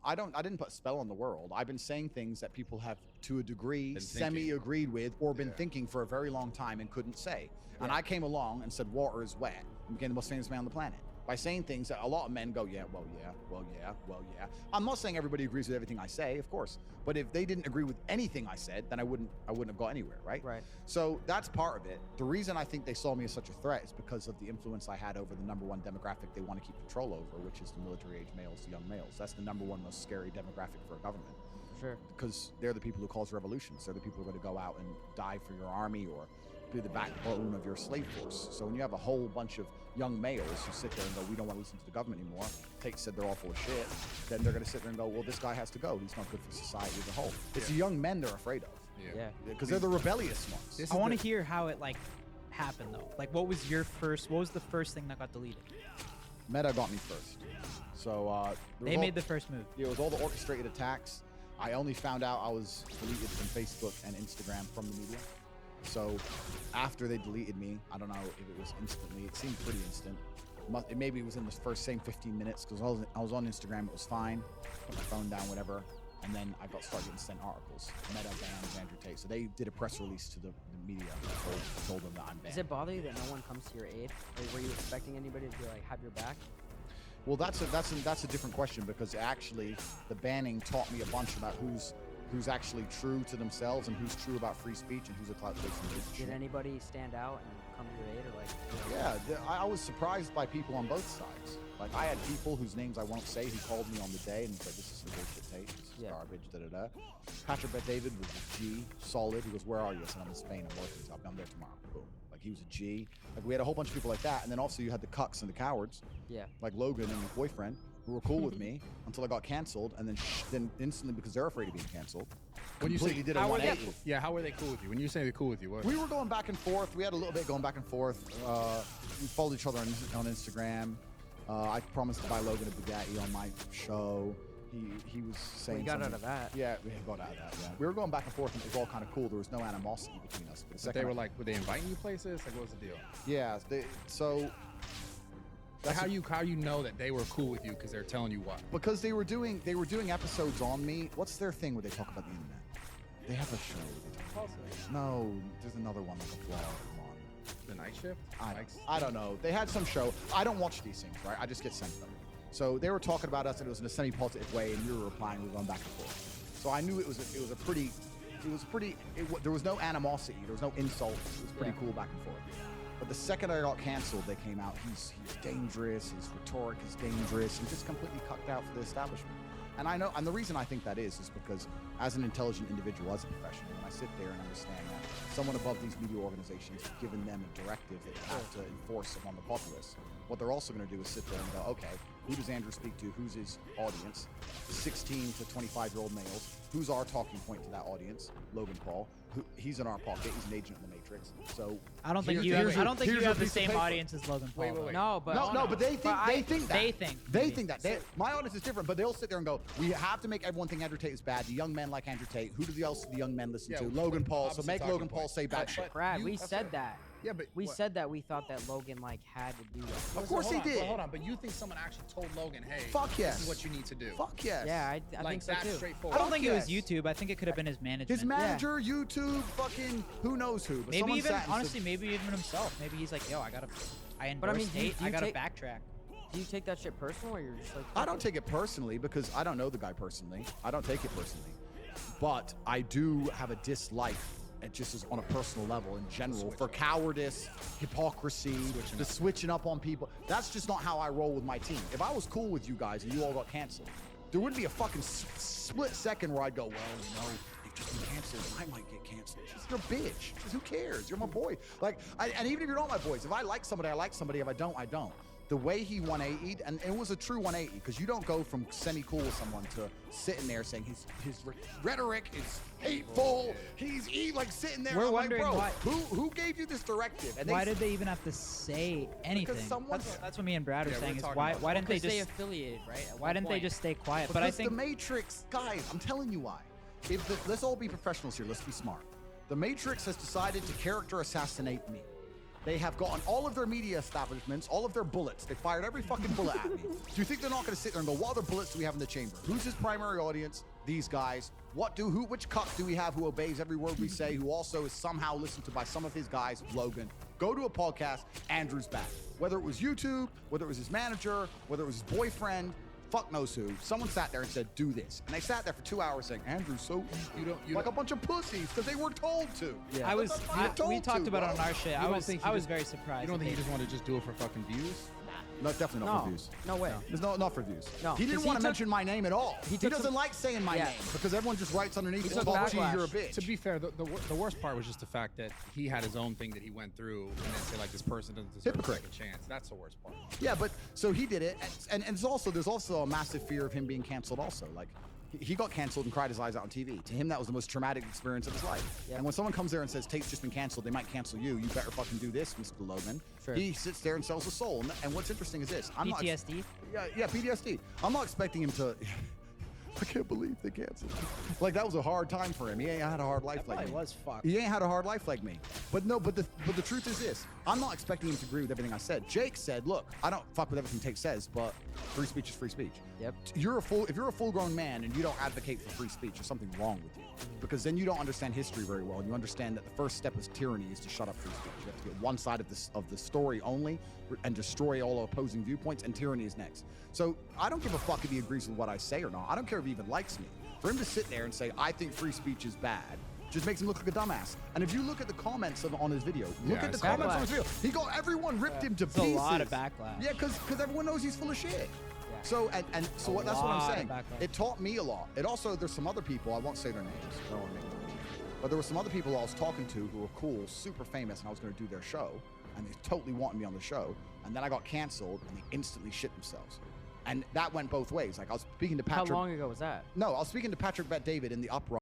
I didn't put a spell on the world. I've been saying things that people have, to a degree, semi-agreed with or been thinking for a very long time and couldn't say. Yeah. And I came along and said, water is wet, and became the most famous man on the planet. By saying things that a lot of men go, yeah, well, yeah, well, yeah, well, yeah. I'm not saying everybody agrees with everything I say, of course. But if they didn't agree with anything I said, then I wouldn't have got anywhere, right? Right. So that's part of it. The reason I think they saw me as such a threat is because of the influence I had over the number one demographic they want to keep control over, which is the military-age males, the young males. That's the number one most scary demographic for a government. Sure. Because they're the people who cause revolutions. They're the people who are going to go out and die for your army or be the backbone of your slave force. So when you have a whole bunch of young males who sit there and go, we don't want to listen to the government anymore, Tate said they're all full of shit, then they're going to sit there and go, well, this guy has to go. He's not good for society as a whole. It's the young men they're afraid of. Yeah. Because they're the rebellious ones. I want to hear how it like happened though. Like what was the first thing that got deleted? Meta got me first. So They made the first move. It was all the orchestrated attacks. I only found out I was deleted from Facebook and Instagram from the media. So after they deleted me, I don't know if it was instantly. It seemed pretty instant. Maybe it was in the first same 15 minutes because I was on Instagram. It was fine. Put my phone down, whatever. And then I started getting sent articles. Meta banned Andrew Tate. So they did a press release to the media that told them that I'm banned. Does it bother you that no one comes to your aid? Like, were you expecting anybody to be like have your back? Well, that's a different question because actually the banning taught me a bunch about who's actually true to themselves and who's true about free speech and who's a clout chasing. Did anybody stand out and come to your aid or like? Yeah, I was surprised by people on both sides. Like I had people whose names I won't say who called me on the day and was like, "This is some bullshit tape. This is garbage." Da da da. Patrick Bet David was a G, solid. He goes, "Where are you?" I said, "I'm in Spain. I'm working. So I'm there tomorrow." Boom. Like he was a G. Like we had a whole bunch of people like that, and then also you had the cucks and the cowards. Yeah. Like Logan and his boyfriend, who were cool with me until I got canceled, and then instantly because they're afraid of being canceled. When you completely say did a 180. Yeah, how were they cool with you? When you say they're cool with you, what? We were going back and forth. We had a little bit going back and forth. We followed each other on Instagram. I promised to buy Logan a Bugatti on my show. He was saying. We got something. out of that. Yeah, we got out of that. Yeah, we were going back and forth, and it was all kind of cool. There was no animosity between us. But they were like, were they inviting you places? Like, what was the deal? Yeah. So. Like how you know that they were cool with you because they're telling you what? Because they were doing episodes on me. What's their thing where they talk about the internet? They have a show. Where they talk about No, there's another one like a vlog on. The Night Shift? I don't know. They had some show. I don't watch these things, right? I just get sent them. So they were talking about us, and it was in a semi-positive way, and we were replying. We were going back and forth. So I knew there was no animosity. There was no insults. It was pretty cool back and forth. But the second I got canceled, they came out. He's dangerous. His rhetoric is dangerous. He's just completely cucked out for the establishment. And I know, and the reason I think that is because as an intelligent individual, as a professional, when I sit there and understand that someone above these media organizations has given them a directive that they have to enforce upon the populace, what they're also going to do is sit there and go, okay, who does Andrew speak to? Who's his audience? 16 to 25-year-old males. Who's our talking point to that audience? Logan Paul. He's in our pocket. He's an agent in the Matrix. So I don't think you have the same audience as Logan Paul. Wait. No, but but they think They think that. My audience is different, but they'll sit there and go, we have to make everyone think Andrew Tate is bad. The young men like Andrew Tate. Who do else the young men listen to? Logan Paul. So make Logan Paul say bad shit. Brad, we said that. Yeah, but we said that we thought that Logan like had to do that. Of course he did. Hold on, but you think someone actually told Logan, hey, fuck yes, this is what you need to do? Fuck yes. Yeah, I like think so too. Straightforward. I don't think it was YouTube. I think it could have been his management. His manager, YouTube, fucking who knows who. But maybe even honestly, maybe even himself. Maybe he's like, yo, I endorse Tate. do you I gotta take- backtrack. Do you take that shit personal, or you're just like? I don't take it personally because I don't know the guy personally. I don't take it personally, but I do have a dislike. It just is on a personal level in general for cowardice, hypocrisy, the switching up on people. That's just not how I roll with my team. If I was cool with you guys and you all got canceled, there wouldn't be a fucking split second where I'd go, well, they've just been canceled. I might get canceled. Just, you're a bitch. Just, who cares? You're my boy. Like, and even if you're not my boys, if I like somebody, I like somebody. If I don't, I don't. The way he 180'd, and it was a true 180, because you don't go from semi-cool with someone to sitting there saying his rhetoric is hateful. He's like sitting there. We're I'm wondering like, bro, why. who gave you this directive? And Why did they even have to say anything? That's what me and Brad are saying. Is why didn't they just stay affiliated, right? Why didn't they just stay quiet? Because But I think the Matrix, guys, I'm telling you why. Let's all be professionals here. Let's be smart. The Matrix has decided to character assassinate me. They have gotten all of their media establishments, all of their bullets. They fired every fucking bullet at me. Do you think they're not going to sit there and go, what other bullets do we have in the chamber? Who's his primary audience? These guys. Which cuck do we have who obeys every word we say, who also is somehow listened to by some of his guys, Logan? Go to a podcast, Andrew's back. Whether it was YouTube, whether it was his manager, whether it was his boyfriend, fuck knows who. Someone sat there and said, do this. And they sat there for 2 hours saying, Andrew's so like a bunch of pussies because they were told to. Yeah. We talked about it on our shit. I was very surprised. You don't think he just wanted to just do it for fucking views? No, definitely not for views. No way. There's not for views. No. He didn't want to mention my name at all. He doesn't like saying my Yeah. name because everyone just writes underneath it, took "Talk to you, backlash. you're a bitch." To be fair, the worst part was just the fact that he had his own thing that he went through and then say like this person doesn't deserve Hypocrite. a second chance. That's the worst part. Yeah, but so he did it, and there's also a massive fear of him being canceled. Also, like He got canceled and cried his eyes out on TV. To him, that was the most traumatic experience of his life. Yep. And when someone comes there and says, Tate's just been canceled, they might cancel you. You better fucking do this, Mr. Logan. Sure. He sits there and sells his soul. And what's interesting is this. I'm not PTSD? yeah, PTSD. I'm not expecting him to... I can't believe they canceled. Like, that was a hard time for him. He ain't had a hard life like me. was fucked. He ain't had a hard life like me. But the truth is this. I'm not expecting him to agree with everything I said. Jake said, look, I don't fuck with everything Tate says, but free speech is free speech. Yep. If you're a full-grown man and you don't advocate for free speech, there's something wrong with you. Because then you don't understand history very well, and you understand that the first step of tyranny is to shut up free speech. You have to get one side of the story only and destroy all opposing viewpoints, and tyranny is next. So I don't give a fuck if he agrees with what I say or not. I don't care if he even likes me. For him to sit there and say, I think free speech is bad, just makes him look like a dumbass. And if you look at the comments on his video, look at the comments on his video. He got everyone ripped him to It's a pieces. lot of backlash. Yeah, because everyone knows he's full of shit. So that's what I'm lot saying. of backlash. It taught me a lot. It also, there's some other people, I won't say their names, I don't want to make them, but there were some other people I was talking to who were cool, super famous, and I was going to do their show, and they totally wanted me on the show, and then I got canceled, and they instantly shit themselves. And that went both ways. Like, I was speaking to Patrick. How long ago was that? No, I was speaking to Patrick Bet David in the uproar.